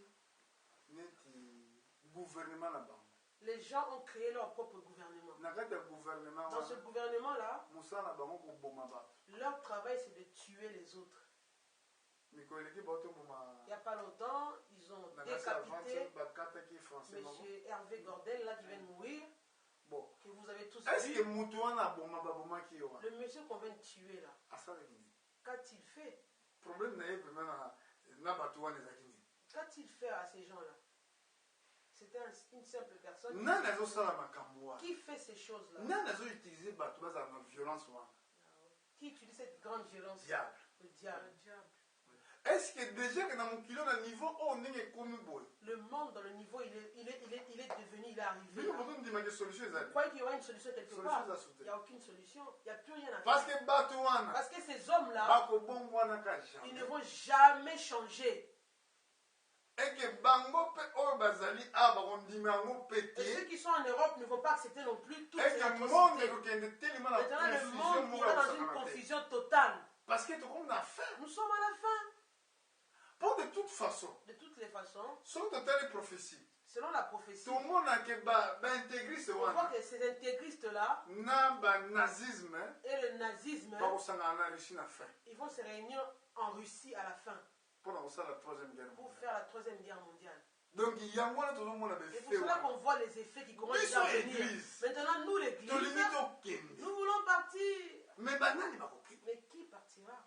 Speaker 2: neti gouvernement na bango
Speaker 1: Les gens ont créé leur propre gouvernement.
Speaker 2: na kati ya gouvernement
Speaker 1: Dans ce
Speaker 2: wana
Speaker 1: gouvernement-là,
Speaker 2: mosala na bango koboma bato
Speaker 1: leur travail c'est de tuer les autres.
Speaker 2: mikolo eleki baotoboma
Speaker 1: Il n'y a pas longtemps, ils ont
Speaker 2: na kati ya avance
Speaker 1: décapité
Speaker 2: bakataki français
Speaker 1: M.
Speaker 2: bango
Speaker 1: Hervé Gordel, là, qui vient de mourir,
Speaker 2: bon
Speaker 1: que vous avez tous
Speaker 2: est ce que
Speaker 1: vu.
Speaker 2: motu wana aboma babomaki ye wana
Speaker 1: Le monsieur qu'on vient de tuer là,
Speaker 2: asalaki nini
Speaker 1: qu'a-t-il fait?
Speaker 2: problème na ye peme na bato wana ezalaki nini
Speaker 1: Qu'a-t-il fait à ces gens-là? C'était une simple personne
Speaker 2: nani azosala makambo wana
Speaker 1: qui fait ces choses-là,
Speaker 2: nani azoutilize bato bazala na violence wana
Speaker 1: qui utilise cette grande violence,
Speaker 2: diable
Speaker 1: le diable.
Speaker 2: est ce que déjà que na mokili na niveau oyo ndenge ekomi boye
Speaker 1: Le monde dans le niveau, il est devenu, il est arrivé.
Speaker 2: bino bozondimaki solution
Speaker 1: Vous
Speaker 2: ezali
Speaker 1: croyez qu'il y aura une solution quelque
Speaker 2: solution
Speaker 1: part?
Speaker 2: eza
Speaker 1: Il
Speaker 2: sute
Speaker 1: n'y a aucune solution. Il n'y a plus rien à
Speaker 2: parce
Speaker 1: faire.
Speaker 2: que bato wana
Speaker 1: Parce que ces hommes-là,
Speaker 2: bakobongwanaka
Speaker 1: ils ne
Speaker 2: jamais
Speaker 1: vont jamais changer.
Speaker 2: eke bango mpe oyo bazali awa bakondima yango mpe
Speaker 1: Et ceux
Speaker 2: te
Speaker 1: qui sont en Europe ne vont pas accepter non plus toutes ces
Speaker 2: eke monde
Speaker 1: atrocités.
Speaker 2: ekokende telema na
Speaker 1: Maintenant, le
Speaker 2: confusion
Speaker 1: monde
Speaker 2: moko
Speaker 1: ira
Speaker 2: ya
Speaker 1: dans une
Speaker 2: kosakana te
Speaker 1: confusion totale.
Speaker 2: parce que tokomi na fin
Speaker 1: Nous sommes à la fin.
Speaker 2: mpo de toute façon
Speaker 1: De toutes les façons,
Speaker 2: soki totali prophétie
Speaker 1: selon la prophétie,
Speaker 2: tomonake baintégriste
Speaker 1: on voit
Speaker 2: wana
Speaker 1: que ces intégristes-là
Speaker 2: na banazisme
Speaker 1: et le nazisme,
Speaker 2: bakosangana na russie na fin
Speaker 1: ils vont se réunir en Russie à la fin
Speaker 2: mpona kosala troisième guerre
Speaker 1: pour
Speaker 2: mondiale
Speaker 1: faire la troisième guerre mondiale.
Speaker 2: donc yango wana tozomona
Speaker 1: C'est pour
Speaker 2: befe
Speaker 1: cela
Speaker 2: wana
Speaker 1: qu'on voit les effets qui commencent
Speaker 2: biso
Speaker 1: déjà à venir.
Speaker 2: église
Speaker 1: Maintenant, nous, l'église,
Speaker 2: tolingi tokende
Speaker 1: nous voulons partir.
Speaker 2: me banani bakokende
Speaker 1: Mais qui partira?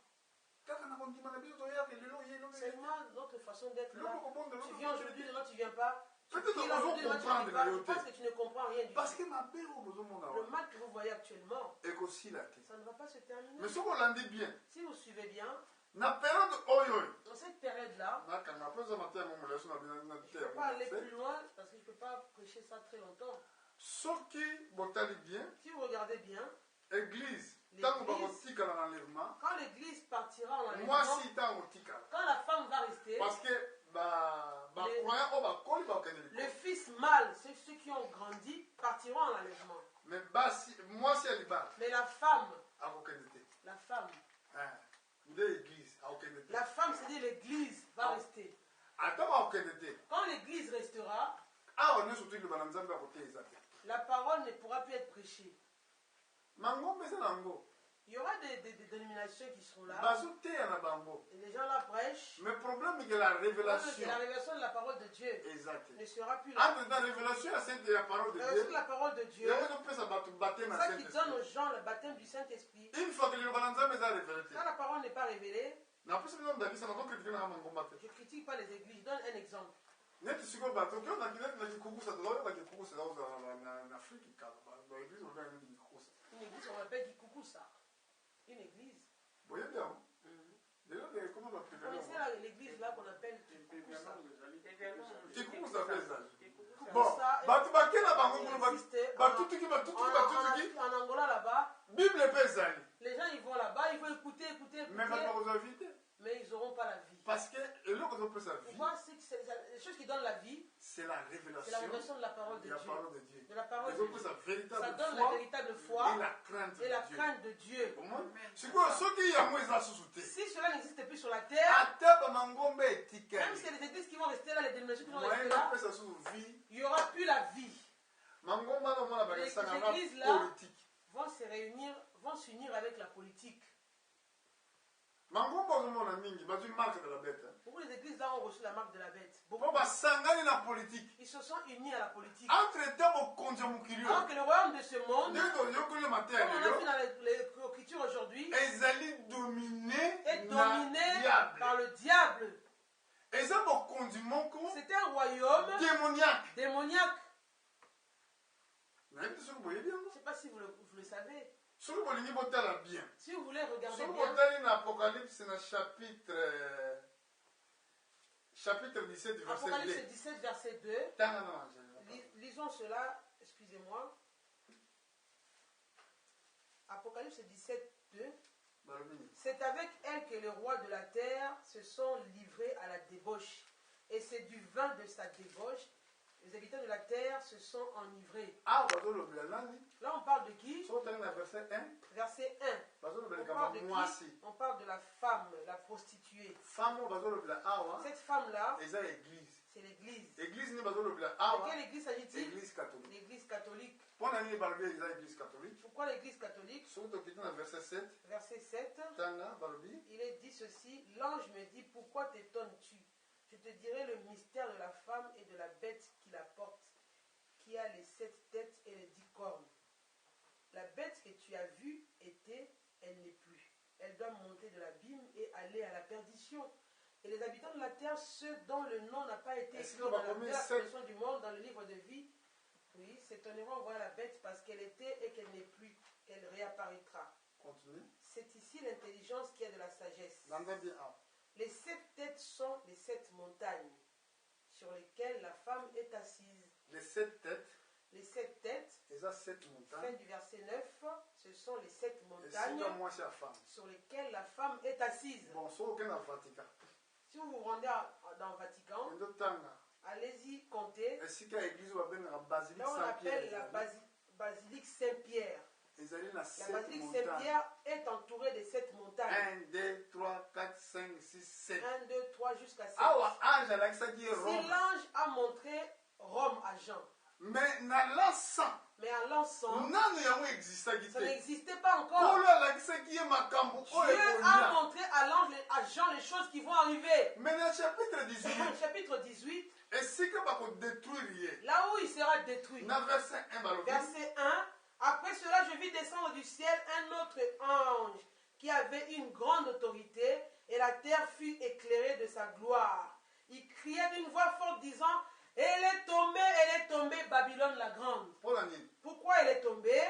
Speaker 2: kaka na kondima na biso toyaka lelo ye lobi
Speaker 1: Seulement notre façon d'être là.
Speaker 2: lelo kobonda
Speaker 1: Tu viens aujourd'hui, demain tu viens pas.
Speaker 2: Peut-être
Speaker 1: Qui là,
Speaker 2: qu'on
Speaker 1: aujourd'hui, demain, tu
Speaker 2: comprendre
Speaker 1: viens pas.
Speaker 2: la
Speaker 1: Je
Speaker 2: vérité.
Speaker 1: pense que tu ne comprends rien du
Speaker 2: parce
Speaker 1: tout.
Speaker 2: que mabe oyo bozomona
Speaker 1: Le
Speaker 2: wana
Speaker 1: mal que vous voyez actuellement,
Speaker 2: ekosila te
Speaker 1: ça ne va pas se terminer.
Speaker 2: mais soki olandi bien
Speaker 1: Si vous suivez bien,
Speaker 2: na période oyo
Speaker 1: dans cette période-là,
Speaker 2: nakanga mpo eza mate yango molaiso na bino na
Speaker 1: je
Speaker 2: te
Speaker 1: ne peux pas aller
Speaker 2: yango
Speaker 1: plus loin parce que je ne peux pas prêcher ça très longtemps.
Speaker 2: soki botali bien
Speaker 1: Si vous regardez bien,
Speaker 2: église
Speaker 1: L'église.
Speaker 2: ntango bakotikala na enlèvement
Speaker 1: quand l'église partira en enlèvement,
Speaker 2: mwasi ntango otikala
Speaker 1: quand la femme va rester,
Speaker 2: parce que bacroyant oyo bakoli bakokende
Speaker 1: le
Speaker 2: likolo
Speaker 1: fils mâle, ceux qui ont grandi, partiront en enlèvement.
Speaker 2: mais basi mwasi ya libala
Speaker 1: Mais la femme,
Speaker 2: akokende te nde église akokende te
Speaker 1: la femme, c'est-à-dire l'église, va rester.
Speaker 2: atako akokende te
Speaker 1: Quand l'église restera,
Speaker 2: awa nyonso toyiloba na nzambe akote eza te
Speaker 1: la parole ne pourra plus être prêchée.
Speaker 2: mangombe eza nango
Speaker 1: Il y aura des dénominations qui seront là,
Speaker 2: bazoteya na bango
Speaker 1: et les gens là prêchent.
Speaker 2: mais problème que la
Speaker 1: Parce que
Speaker 2: révélation
Speaker 1: la révélation de la parole de Dieu
Speaker 2: eza te
Speaker 1: ne sera plus là.
Speaker 2: entre dans révélation ya sainte ya parole de
Speaker 1: La révélation
Speaker 2: dieu
Speaker 1: de la parole de Dieu,
Speaker 2: yango ezopesa bato bateme
Speaker 1: c'est
Speaker 2: ya
Speaker 1: ça qui donne aux
Speaker 2: saint-esprit
Speaker 1: gens le baptême du Saint-Esprit.
Speaker 2: une fois que liloba na nzambe eza révélé te
Speaker 1: Quand la parole n'est pas révélée,
Speaker 2: napesi bino ndakisa natokritike nanga mangomba te
Speaker 1: je ne critique pas les églises. Je donne un exemple.
Speaker 2: neti sikoyo bato oke neti na kikukusa tozaoyeba kikukusa ezazala na afrique kala baeglise olobeka neti kikukusa
Speaker 1: Une église, on appelle Kikukusa. Une église.
Speaker 2: boyebi yango lelo ekoma
Speaker 1: Vous
Speaker 2: baprévele
Speaker 1: connaissez là, l'église là qu'on appelle Kikukusa.
Speaker 2: kikukusa mpe ezali
Speaker 1: Kikukusa,
Speaker 2: bon bato bake na bango
Speaker 1: il
Speaker 2: kuna
Speaker 1: existe
Speaker 2: batutuki
Speaker 1: en Angola là-bas.
Speaker 2: bible mpe ezali
Speaker 1: Les gens ils vont là-bas, ils vont écouter,
Speaker 2: mais bato bakozwa vie te
Speaker 1: mais ils n'auront pas la vie.
Speaker 2: parce que eloko ezopesa vie
Speaker 1: Pourquoi c'est les choses qui donnent la vie,
Speaker 2: c'est la
Speaker 1: c'est la
Speaker 2: révélation
Speaker 1: révélation de la parole de
Speaker 2: de la
Speaker 1: Dieu.
Speaker 2: parole de Dieu
Speaker 1: De la parole de
Speaker 2: ezopesa
Speaker 1: Dieu. Ça
Speaker 2: véritable
Speaker 1: donne la
Speaker 2: foi
Speaker 1: véritable foi
Speaker 2: et la crainte
Speaker 1: et la
Speaker 2: de Dieu
Speaker 1: crainte de Dieu.
Speaker 2: sikoyo soki yango eza susu te
Speaker 1: Si cela n'existe plus sur la terre,
Speaker 2: ata bamangombe
Speaker 1: même
Speaker 2: etikali
Speaker 1: si c'est les églises qui vont rester là, les dénominations qui vont
Speaker 2: moyen
Speaker 1: rester là,
Speaker 2: napesa susu vie
Speaker 1: il n'y aura plus la vie.
Speaker 2: mangombe azomona bakesangana
Speaker 1: Les églises là
Speaker 2: politique
Speaker 1: vont se réunir, vont s'unir avec la politique.
Speaker 2: Mangomba ozomona mingi bazwi marque de la bête.
Speaker 1: Pourquoi les églises là ont reçu la marque de la bête?
Speaker 2: Po basangani na politique.
Speaker 1: Ils se sont unis à la politique.
Speaker 2: Entre-temps bokonzi mukili.
Speaker 1: Alors que le royaume de ce monde,
Speaker 2: Ndeko yokole
Speaker 1: comme
Speaker 2: matin
Speaker 1: on a vu
Speaker 2: lelo.
Speaker 1: dans l'écriture aujourd'hui,
Speaker 2: Ezali dominé
Speaker 1: est dominé
Speaker 2: diable.
Speaker 1: par le diable.
Speaker 2: Eza bokonzi moko
Speaker 1: C'est un royaume
Speaker 2: démoniaque.
Speaker 1: démoniaque.
Speaker 2: Na yebi soki boyebi yango.
Speaker 1: Je ne sais pas si vous le savez.
Speaker 2: Soki bolingi botala bien.
Speaker 1: Si vous voulez regarder
Speaker 2: Soki
Speaker 1: bien,
Speaker 2: botali na Apocalypse na chapitre 17 verset 2.
Speaker 1: Apocalypse 17, verset 2.
Speaker 2: Tanga na Angela.
Speaker 1: Lisons cela, excusez-moi. Apocalypse 17, 2. C'est avec elle que les rois de la terre se sont livrés à la débauche. Et c'est du vin de sa débauche. Les habitants de la terre se sont enivrés.
Speaker 2: Ah, bazolobela nani?
Speaker 1: Là, on parle de qui?
Speaker 2: Soki tanga na verset 1.
Speaker 1: Verset 1.
Speaker 2: Bazolobela
Speaker 1: On
Speaker 2: kama
Speaker 1: parle de
Speaker 2: mwasi.
Speaker 1: qui? On parle de la femme, la prostituée.
Speaker 2: Femme bazolobela awa.
Speaker 1: Cette femme-là,
Speaker 2: Eza église.
Speaker 1: c'est l'église.
Speaker 2: Église ni bazolobela
Speaker 1: De
Speaker 2: awa.
Speaker 1: quelle église s'agit-il?
Speaker 2: Église catholique.
Speaker 1: L'église catholique.
Speaker 2: Pona nini balobi eza église catholique?
Speaker 1: Pourquoi l'église catholique?
Speaker 2: Soki tokiti na verset 7.
Speaker 1: Verset 7.
Speaker 2: Tanga balobi.
Speaker 1: Il est dit ceci, l'ange me dit, pourquoi t'étonnes-tu? Je te dirai le mystère de la femme et de la bête qui la porte, qui a les 7 têtes et les 10 cornes. La bête que tu as vue était, elle n'est plus. Elle doit monter de l'abîme et aller à la perdition. Et les habitants de la terre, ceux dont le nom n'a pas été écrit dans la création du monde, dans le livre de vie, oui, s'étonneront en voyant la bête parce qu'elle était et qu'elle n'est plus, qu'elle réapparaîtra.
Speaker 2: Continue.
Speaker 1: C'est ici l'intelligence qui est de la sagesse. Les 7 têtes sont les 7 montagnes sur lesquelles la femme est assise.
Speaker 2: Les 7 têtes.
Speaker 1: Les 7 têtes,
Speaker 2: Eza 7
Speaker 1: fin
Speaker 2: montagnes.
Speaker 1: du verset 9, ce sont les 7
Speaker 2: Et
Speaker 1: montagnes
Speaker 2: c'est moi c'est la femme.
Speaker 1: sur lesquelles la femme est assise.
Speaker 2: Bon, so aucun na Vatican.
Speaker 1: Si vous vous rendez dans le Vatican,
Speaker 2: Ndo tanga.
Speaker 1: allez-y compter.
Speaker 2: Esika église ba benga basilique
Speaker 1: Là on appelle la
Speaker 2: Saint-Pierre.
Speaker 1: basilique Saint-Pierre.
Speaker 2: Ezali na
Speaker 1: La
Speaker 2: 7
Speaker 1: basilique
Speaker 2: montagnes.
Speaker 1: Saint-Pierre est entourée de 7 montagnes.
Speaker 2: 1 2 3 4 5 6 7.
Speaker 1: 1, 2, 3 jusqu'à 7.
Speaker 2: Awa ange alakisaki
Speaker 1: Si
Speaker 2: Rome.
Speaker 1: l'ange a montré Rome à Jean,
Speaker 2: Mais na l'encens.
Speaker 1: mais à l'encens,
Speaker 2: Nanu yango existaki
Speaker 1: ça
Speaker 2: te.
Speaker 1: n'existait pas encore.
Speaker 2: Kolo alakisaki ye makambo oyo
Speaker 1: Dieu a
Speaker 2: ekolia.
Speaker 1: montré à l'ange, à Jean les choses qui vont arriver.
Speaker 2: Mais na chapitre 18.
Speaker 1: Chapitre 18,
Speaker 2: Esika bakodétruire ye.
Speaker 1: là où il sera détruit.
Speaker 2: Na verset 1 balobi.
Speaker 1: Verset 1. Après cela, je vis descendre du ciel un autre ange qui avait une grande autorité et la terre fut éclairée de sa gloire. Il criait d'une voix forte disant, elle est tombée, Babylone la grande.
Speaker 2: Pour la nini.
Speaker 1: Pourquoi elle est tombée?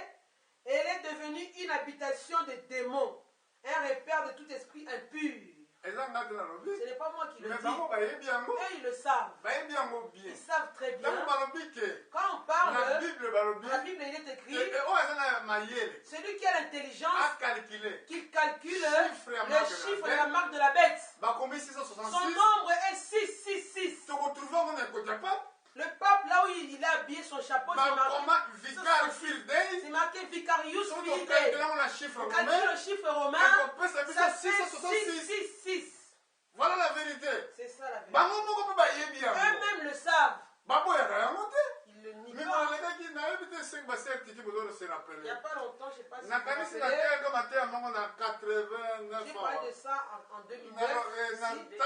Speaker 1: Elle est devenue une habitation de démons, un repère de tout esprit impur.
Speaker 2: Eza ngati na lobi.
Speaker 1: Ce n'est pas moi qui le
Speaker 2: Mais
Speaker 1: dis.
Speaker 2: bango bayebi yango.
Speaker 1: Eux, ils le savent.
Speaker 2: Bayebi yango bien.
Speaker 1: Ils savent très bien.
Speaker 2: Ntango balobi ke.
Speaker 1: Quand on
Speaker 2: Na
Speaker 1: parle,
Speaker 2: Bible balobi.
Speaker 1: la Bible, il est écrit,
Speaker 2: Oyo eza na mayele.
Speaker 1: celui qui a l'intelligence,
Speaker 2: Acalculé.
Speaker 1: qui calcule
Speaker 2: Chiffre
Speaker 1: le chiffre de la marque de la bête.
Speaker 2: Bakomi
Speaker 1: Son
Speaker 2: 666.
Speaker 1: nombre est 666.
Speaker 2: Tokotrouve yango na ekoti ya pape.
Speaker 1: Le pape, là où il a habillé son chapeau, c'est
Speaker 2: Bakoma
Speaker 1: marqué,
Speaker 2: vicar fil day.
Speaker 1: c'est marqué Vicarius
Speaker 2: Soki
Speaker 1: Filii.
Speaker 2: okalkule yango na chiffre
Speaker 1: On
Speaker 2: romain.
Speaker 1: calcule le chiffre romain,
Speaker 2: ekopesa biso
Speaker 1: ça fait
Speaker 2: 666.
Speaker 1: 666.
Speaker 2: Voilà la vérité.
Speaker 1: C'est ça la vérité.
Speaker 2: Bango moko mpe bayebi yango.
Speaker 1: Eux-mêmes le savent.
Speaker 2: Baboyaka yango te.
Speaker 1: Ils le nient
Speaker 2: Mais
Speaker 1: pas.
Speaker 2: balekaki nayebi te 5 basertiki bozolo se
Speaker 1: Il n'y a
Speaker 2: rappele.
Speaker 1: pas longtemps, je ne sais pas si vous
Speaker 2: nakanisi
Speaker 1: vous rappelez,
Speaker 2: nateyaka mateya mongo na 89
Speaker 1: j'ai parlé de ça en 2009. ici.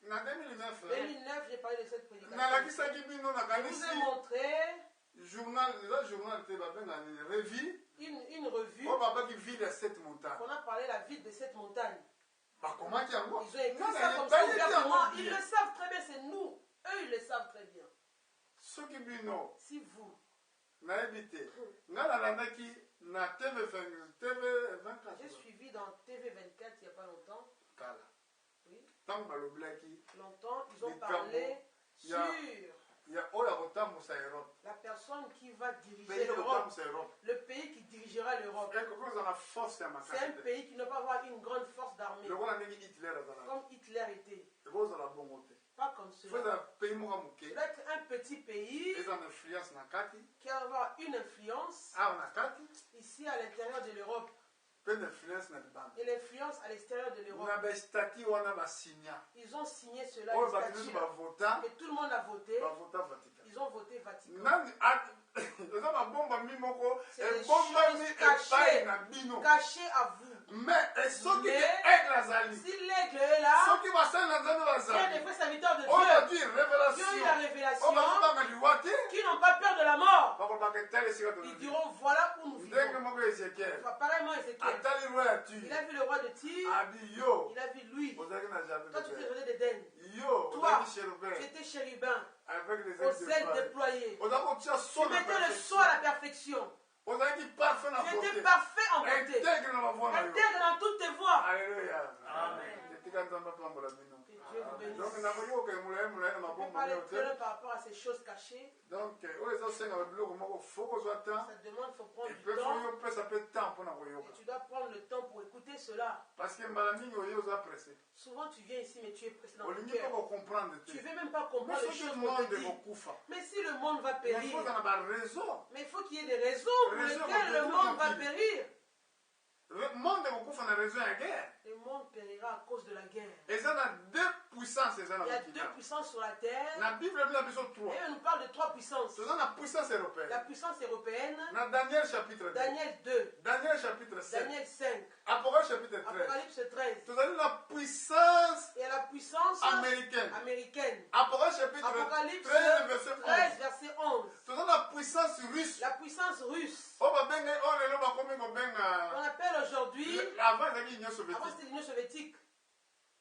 Speaker 2: na 2009
Speaker 1: 2009, j'ai parlé de cette prédication.
Speaker 2: nalakisaki bino
Speaker 1: Je vous ai
Speaker 2: nakanisi
Speaker 1: montré
Speaker 2: journal eza journal te babenga nini revue
Speaker 1: une revue
Speaker 2: oyo babaki ville ya 7 montagne
Speaker 1: qu'on a parlé de la ville de cette montagne.
Speaker 2: bakomaki yango
Speaker 1: Ils ont écrit
Speaker 2: Nana
Speaker 1: ça comme
Speaker 2: ye-
Speaker 1: ça
Speaker 2: bayebi
Speaker 1: ouvertement.
Speaker 2: yango
Speaker 1: Ils
Speaker 2: bien.
Speaker 1: le savent très bien, c'est nous. Eux, ils le savent très bien.
Speaker 2: soki bino
Speaker 1: Si vous,
Speaker 2: nayebi te ngai nalandaki na tv 24
Speaker 1: j'ai suivi dans TV24 il n'y a pas longtemps,
Speaker 2: kala
Speaker 1: oui,
Speaker 2: ntango balobelaki
Speaker 1: longtemps, ils ont
Speaker 2: Les
Speaker 1: parlé
Speaker 2: il y a-
Speaker 1: sur
Speaker 2: ya oyo akotambusa europe
Speaker 1: la personne qui va diriger
Speaker 2: pays
Speaker 1: l'Europe,
Speaker 2: akotambusa europe
Speaker 1: le pays qui dirigera l'Europe.
Speaker 2: ekoki ozala force ya
Speaker 1: C'est un
Speaker 2: makasi te
Speaker 1: pays qui ne va pas avoir une grande force d'armée,
Speaker 2: lokola ndenge hitler azalaka
Speaker 1: comme Hitler était.
Speaker 2: ekozala bongo te
Speaker 1: Pas comme
Speaker 2: fo
Speaker 1: cela.
Speaker 2: ezala pays moko ya moke
Speaker 1: Ça doit être un petit pays
Speaker 2: eza na influence na kati
Speaker 1: qui va avoir une influence
Speaker 2: awa na kati
Speaker 1: ici à l'intérieur de l'Europe
Speaker 2: mpe na influence na libanda
Speaker 1: et l'influence à l'extérieur de l'Europe.
Speaker 2: na bestati wana basinya
Speaker 1: Ils ont signé cela,
Speaker 2: oyo
Speaker 1: les
Speaker 2: bato nyonso
Speaker 1: statuts,
Speaker 2: bavota
Speaker 1: et tout le monde a voté.
Speaker 2: bavota vatican
Speaker 1: Ils ont voté Vatican.
Speaker 2: nani eza mabomba mi moko
Speaker 1: C'est des
Speaker 2: ebombami
Speaker 1: choses
Speaker 2: epai
Speaker 1: cachées.
Speaker 2: na bino.
Speaker 1: Cachées à vous.
Speaker 2: Mais soki
Speaker 1: Mais-
Speaker 2: ke aigle azali
Speaker 1: Si l'aigle est là,
Speaker 2: soki basali na nzambe
Speaker 1: il y a des
Speaker 2: bazali
Speaker 1: vrais serviteurs de
Speaker 2: oyo
Speaker 1: Dieu
Speaker 2: adi
Speaker 1: qui ont eu
Speaker 2: révélation
Speaker 1: la révélation,
Speaker 2: oyo bazobanga liwa te
Speaker 1: qui n'ont pas peur de la mort.
Speaker 2: bakolobaka etali esika
Speaker 1: Ils
Speaker 2: tozali
Speaker 1: diront voilà où nous
Speaker 2: ndenge
Speaker 1: vivons.
Speaker 2: moko ezekiel
Speaker 1: Pareillement, Ézéchiel.
Speaker 2: atali roi ya
Speaker 1: Il
Speaker 2: tire
Speaker 1: a vu le roi de Tyr,
Speaker 2: abi yo
Speaker 1: il a vu lui.
Speaker 2: ozalaki na jardin
Speaker 1: Toi, tu
Speaker 2: de
Speaker 1: étais
Speaker 2: Dieu.
Speaker 1: jardin d'Éden.
Speaker 2: Yo
Speaker 1: Toi,
Speaker 2: ozalaki
Speaker 1: tu
Speaker 2: chérubin
Speaker 1: étais chérubin,
Speaker 2: avec les
Speaker 1: aux
Speaker 2: ailes
Speaker 1: ailes
Speaker 2: déployées
Speaker 1: déployées.
Speaker 2: ozalaki kotia
Speaker 1: Tu
Speaker 2: so na
Speaker 1: mettais le
Speaker 2: perfection
Speaker 1: sceau à la perfection.
Speaker 2: ozalaki parfait na
Speaker 1: Tu étais
Speaker 2: beauté
Speaker 1: parfait en beauté.
Speaker 2: intègre na bavoie na yo
Speaker 1: Intègre dans toutes tes voies.
Speaker 2: alléluia
Speaker 1: Amen.
Speaker 2: etika nzambe apambola bino
Speaker 1: Que Dieu vous bénisse.
Speaker 2: donc nakoyoka emolayi molayi na
Speaker 1: On peut
Speaker 2: mabombo
Speaker 1: parler
Speaker 2: neo
Speaker 1: très
Speaker 2: te
Speaker 1: loin par rapport à ces choses cachées.
Speaker 2: donc oyo ezosengaka biloko moko fo kozwa temps
Speaker 1: Ça demande, il faut prendre du
Speaker 2: epe fo
Speaker 1: temps.
Speaker 2: yo pesa mpe temps mpona koyoka
Speaker 1: Et tu dois prendre le temps pour écouter cela.
Speaker 2: parce que mbala mingi oye oza pressé
Speaker 1: Souvent, tu viens ici, mais tu es pressé dans ton
Speaker 2: olingi mpo
Speaker 1: cœur.
Speaker 2: kocomprendre te
Speaker 1: Tu ne veux même pas
Speaker 2: mais
Speaker 1: comprendre les
Speaker 2: soki
Speaker 1: choses qu'on te
Speaker 2: monde
Speaker 1: dit.
Speaker 2: kokufa
Speaker 1: Mais si le monde va
Speaker 2: mais
Speaker 1: périr,
Speaker 2: fo oza na baraison
Speaker 1: mais il faut qu'il y ait des raisons pour
Speaker 2: Raison,
Speaker 1: lesquelles le
Speaker 2: raison,
Speaker 1: monde va
Speaker 2: tranquille.
Speaker 1: périr.
Speaker 2: monde kokufa na raison ya guerre
Speaker 1: Le monde périra à cause de la guerre.
Speaker 2: eza na deux puissances eza na
Speaker 1: Il y a
Speaker 2: mokili
Speaker 1: deux puissances sur la terre.
Speaker 2: na bible bina biso 3
Speaker 1: Et on nous parle de trois puissances.
Speaker 2: toza na puissance
Speaker 1: La
Speaker 2: européenne
Speaker 1: puissance européenne,
Speaker 2: na Daniel chapitre 2
Speaker 1: Daniel 2,
Speaker 2: Daniel chapitre 7
Speaker 1: Daniel 5,
Speaker 2: Apocalypse chapitre 13
Speaker 1: Apocalypse 13.
Speaker 2: tozali na puissance
Speaker 1: Et la puissance
Speaker 2: américaine
Speaker 1: américaine.
Speaker 2: Apocalypse chapitre
Speaker 1: Apocalypse
Speaker 2: 13 verset 11
Speaker 1: 13, verset 11.
Speaker 2: toza na puissance russe
Speaker 1: La puissance russe.
Speaker 2: oyo babenge oyo lelo bakomi
Speaker 1: On
Speaker 2: kobenga
Speaker 1: appelle aujourd'hui,
Speaker 2: avant ezalaki union
Speaker 1: avant
Speaker 2: soviétique
Speaker 1: c'était l'Union soviétique.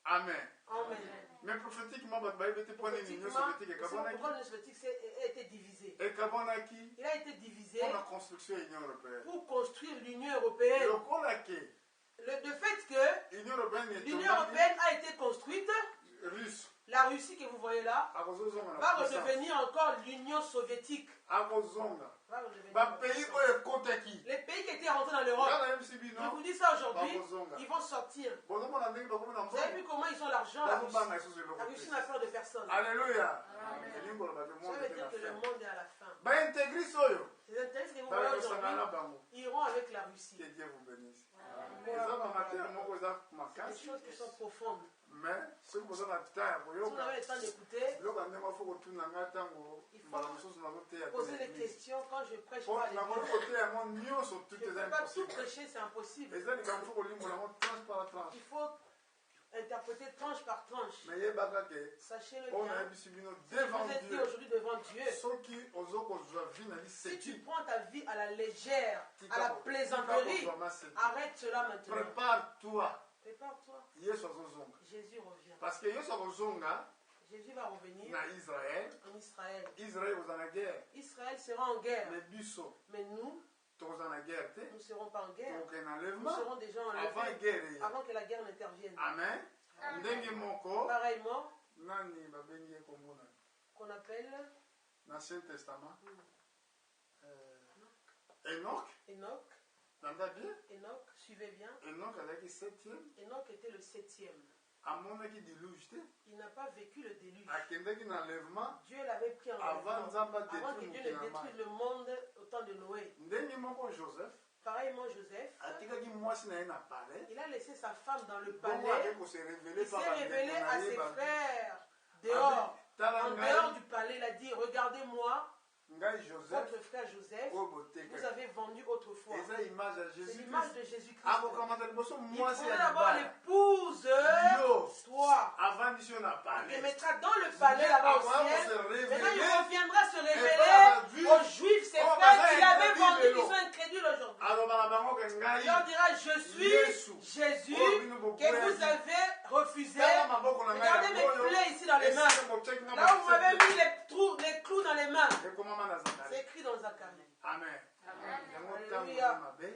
Speaker 2: amen
Speaker 1: Amen.
Speaker 2: mais prophétiquement bato bayebi te mpona nini union
Speaker 1: Prophétiquement,
Speaker 2: soviétique
Speaker 1: pourquoi
Speaker 2: ekabwanaki
Speaker 1: l'Union soviétique a été divisée?
Speaker 2: ekabwanaki
Speaker 1: Il a été divisé
Speaker 2: mpona construction ya union européenne
Speaker 1: pour construire l'Union européenne.
Speaker 2: lokola ke
Speaker 1: Le fait que
Speaker 2: union européenne
Speaker 1: l'Union européenne a été construite,
Speaker 2: russe
Speaker 1: la Russie que vous voyez là
Speaker 2: akozozonga na
Speaker 1: va
Speaker 2: puissance
Speaker 1: redevenir encore l'Union soviétique.
Speaker 2: akozonga
Speaker 1: Va redevenir
Speaker 2: bapays oyo ekotaki
Speaker 1: les pays qui étaient rentrés dans l'Europe,
Speaker 2: nga nayebisi
Speaker 1: je
Speaker 2: bino
Speaker 1: vous dis ça aujourd'hui,
Speaker 2: bakozonga
Speaker 1: ils vont sortir.
Speaker 2: bozomona ndenge bakomi na
Speaker 1: Vous avez vu
Speaker 2: mbongo
Speaker 1: comment ils ont l'argent, la Russie.
Speaker 2: bazobanga lisusu
Speaker 1: La
Speaker 2: eloko
Speaker 1: Russie
Speaker 2: te
Speaker 1: n'a peur de personne.
Speaker 2: alleluya elingi koloba te
Speaker 1: Ça
Speaker 2: monde
Speaker 1: veut
Speaker 2: ete
Speaker 1: dire
Speaker 2: na
Speaker 1: que le
Speaker 2: fin
Speaker 1: monde est à la fin.
Speaker 2: baintégriste oyo
Speaker 1: Les intérêts que vous voyez
Speaker 2: bakosangana na
Speaker 1: aujourd'hui
Speaker 2: bango
Speaker 1: iront avec la Russie.
Speaker 2: que Dieu vous bénisse eza bamatere moko eza
Speaker 1: Des
Speaker 2: makasi
Speaker 1: choses qui sont profondes.
Speaker 2: mais soki boza na temps ya
Speaker 1: Si vous
Speaker 2: koyoka
Speaker 1: avez le temps d'écouter,
Speaker 2: biloko ya ndenge afo kotuna ngai ntango mbala mosusu nazoteya
Speaker 1: poser des questions quand je prêche
Speaker 2: po
Speaker 1: pas
Speaker 2: nakoki
Speaker 1: les
Speaker 2: koteya yango nyonso
Speaker 1: Je
Speaker 2: tout
Speaker 1: ne
Speaker 2: eza
Speaker 1: peux pas tout
Speaker 2: impossible
Speaker 1: prêcher, c'est impossible.
Speaker 2: eza likambo fo kolimbola yango tranche par tranche
Speaker 1: Il faut interpréter tranche par tranche.
Speaker 2: mais yebaka ke
Speaker 1: Sachez-le
Speaker 2: oyo
Speaker 1: bien.
Speaker 2: nayebisi bino
Speaker 1: Si
Speaker 2: devant
Speaker 1: vous êtes dit
Speaker 2: Dieu
Speaker 1: aujourd'hui devant Dieu,
Speaker 2: soki ozo kozwa vi na
Speaker 1: si tu
Speaker 2: liseki
Speaker 1: prends ta vie à la légère, à la plaisanterie, arrête cela maintenant.
Speaker 2: prépare-toi
Speaker 1: Prépare-toi.
Speaker 2: yesu azozonga
Speaker 1: Jésus revient.
Speaker 2: parce que yesu akozonga
Speaker 1: Jésus va revenir
Speaker 2: na israel
Speaker 1: en Israël.
Speaker 2: israel ekozala na guerre
Speaker 1: Israël sera en guerre.
Speaker 2: mais biso
Speaker 1: Mais nous,
Speaker 2: tokozala na guerre te
Speaker 1: nous ne serons pas en guerre.
Speaker 2: tokokende na
Speaker 1: Nous
Speaker 2: enlèvement
Speaker 1: serons déjà
Speaker 2: avant
Speaker 1: enlevés
Speaker 2: guerre eye
Speaker 1: avant que la guerre n'intervienne.
Speaker 2: amen ndenge moko
Speaker 1: Pareillement,
Speaker 2: nani babengi ye kombo na
Speaker 1: qu'on appelle
Speaker 2: l'Ancien Testament Enoch
Speaker 1: Enoch.
Speaker 2: nanda bien
Speaker 1: Enoch, suivez bien.
Speaker 2: Enoch azalaki 7e
Speaker 1: Enoch était le 7e.
Speaker 2: amonaki diluge te
Speaker 1: Il n'a pas vécu le déluge.
Speaker 2: akendaki na enlèvement
Speaker 1: Dieu l'avait pris en
Speaker 2: avant
Speaker 1: enlèvement.
Speaker 2: nzambe
Speaker 1: Avant que
Speaker 2: adétruire
Speaker 1: Dieu ne
Speaker 2: mokili na
Speaker 1: détruise
Speaker 2: mai
Speaker 1: le monde au temps de Noé.
Speaker 2: ndenge moko joseph
Speaker 1: Pareillement, Joseph,
Speaker 2: atikaki mwasi na ye na palais
Speaker 1: il a laissé sa femme dans le
Speaker 2: bongo
Speaker 1: palais.
Speaker 2: ake kose révélé
Speaker 1: Il s'est révélé à ses frères dehors.
Speaker 2: tala
Speaker 1: En dehors du palais, il a dit, regardez-moi,
Speaker 2: ngai joseph
Speaker 1: votre frère Joseph,
Speaker 2: oyo
Speaker 1: vous
Speaker 2: botekaki
Speaker 1: avez vendu autrefois.
Speaker 2: eza image ya
Speaker 1: C'est
Speaker 2: jésus
Speaker 1: l'image
Speaker 2: christ
Speaker 1: de Jésus-Christ.
Speaker 2: akokamata liboso
Speaker 1: Il
Speaker 2: mwasi
Speaker 1: prendra
Speaker 2: ya
Speaker 1: d'abord
Speaker 2: libala
Speaker 1: l'épouse,
Speaker 2: yo
Speaker 1: toi.
Speaker 2: avandisi yo na
Speaker 1: Il
Speaker 2: palais
Speaker 1: le mettra dans le palais là-bas au ciel. Maintenant, il reviendra se révéler aux Juifs, ses frères qu'il avait vendus, qui sont incrédules aujourd'hui.
Speaker 2: alobaka bango ke
Speaker 1: Il
Speaker 2: ngai
Speaker 1: leur dira, je suis Jésus que vous avez refusé.
Speaker 2: tala maboko na ngai
Speaker 1: Regardez mes
Speaker 2: yango
Speaker 1: plaies ici dans les mains.
Speaker 2: esika boteki nga
Speaker 1: Là où vous m'avez
Speaker 2: bosepeli.
Speaker 1: mis les clous dans les mains.
Speaker 2: ekomama na
Speaker 1: C'est
Speaker 2: zakari
Speaker 1: écrit dans Zacharie.
Speaker 2: amen yango ntango
Speaker 1: Alléluia.
Speaker 2: eza mabe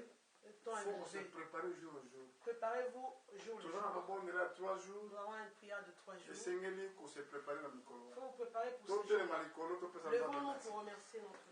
Speaker 1: Le temps est
Speaker 2: faut kose
Speaker 1: mauvais.
Speaker 2: préparer jour au jour
Speaker 1: Préparez-vous jour le
Speaker 2: toza na
Speaker 1: jour.
Speaker 2: babondela ya 3 jours
Speaker 1: Nous avons une prière de 3 jours.
Speaker 2: esengeli kose préparer na mikolo
Speaker 1: Il faut vous préparer pour ce jour.
Speaker 2: totelema likolo topesa nzambe
Speaker 1: Levons-nous
Speaker 2: merci
Speaker 1: pour remercier notre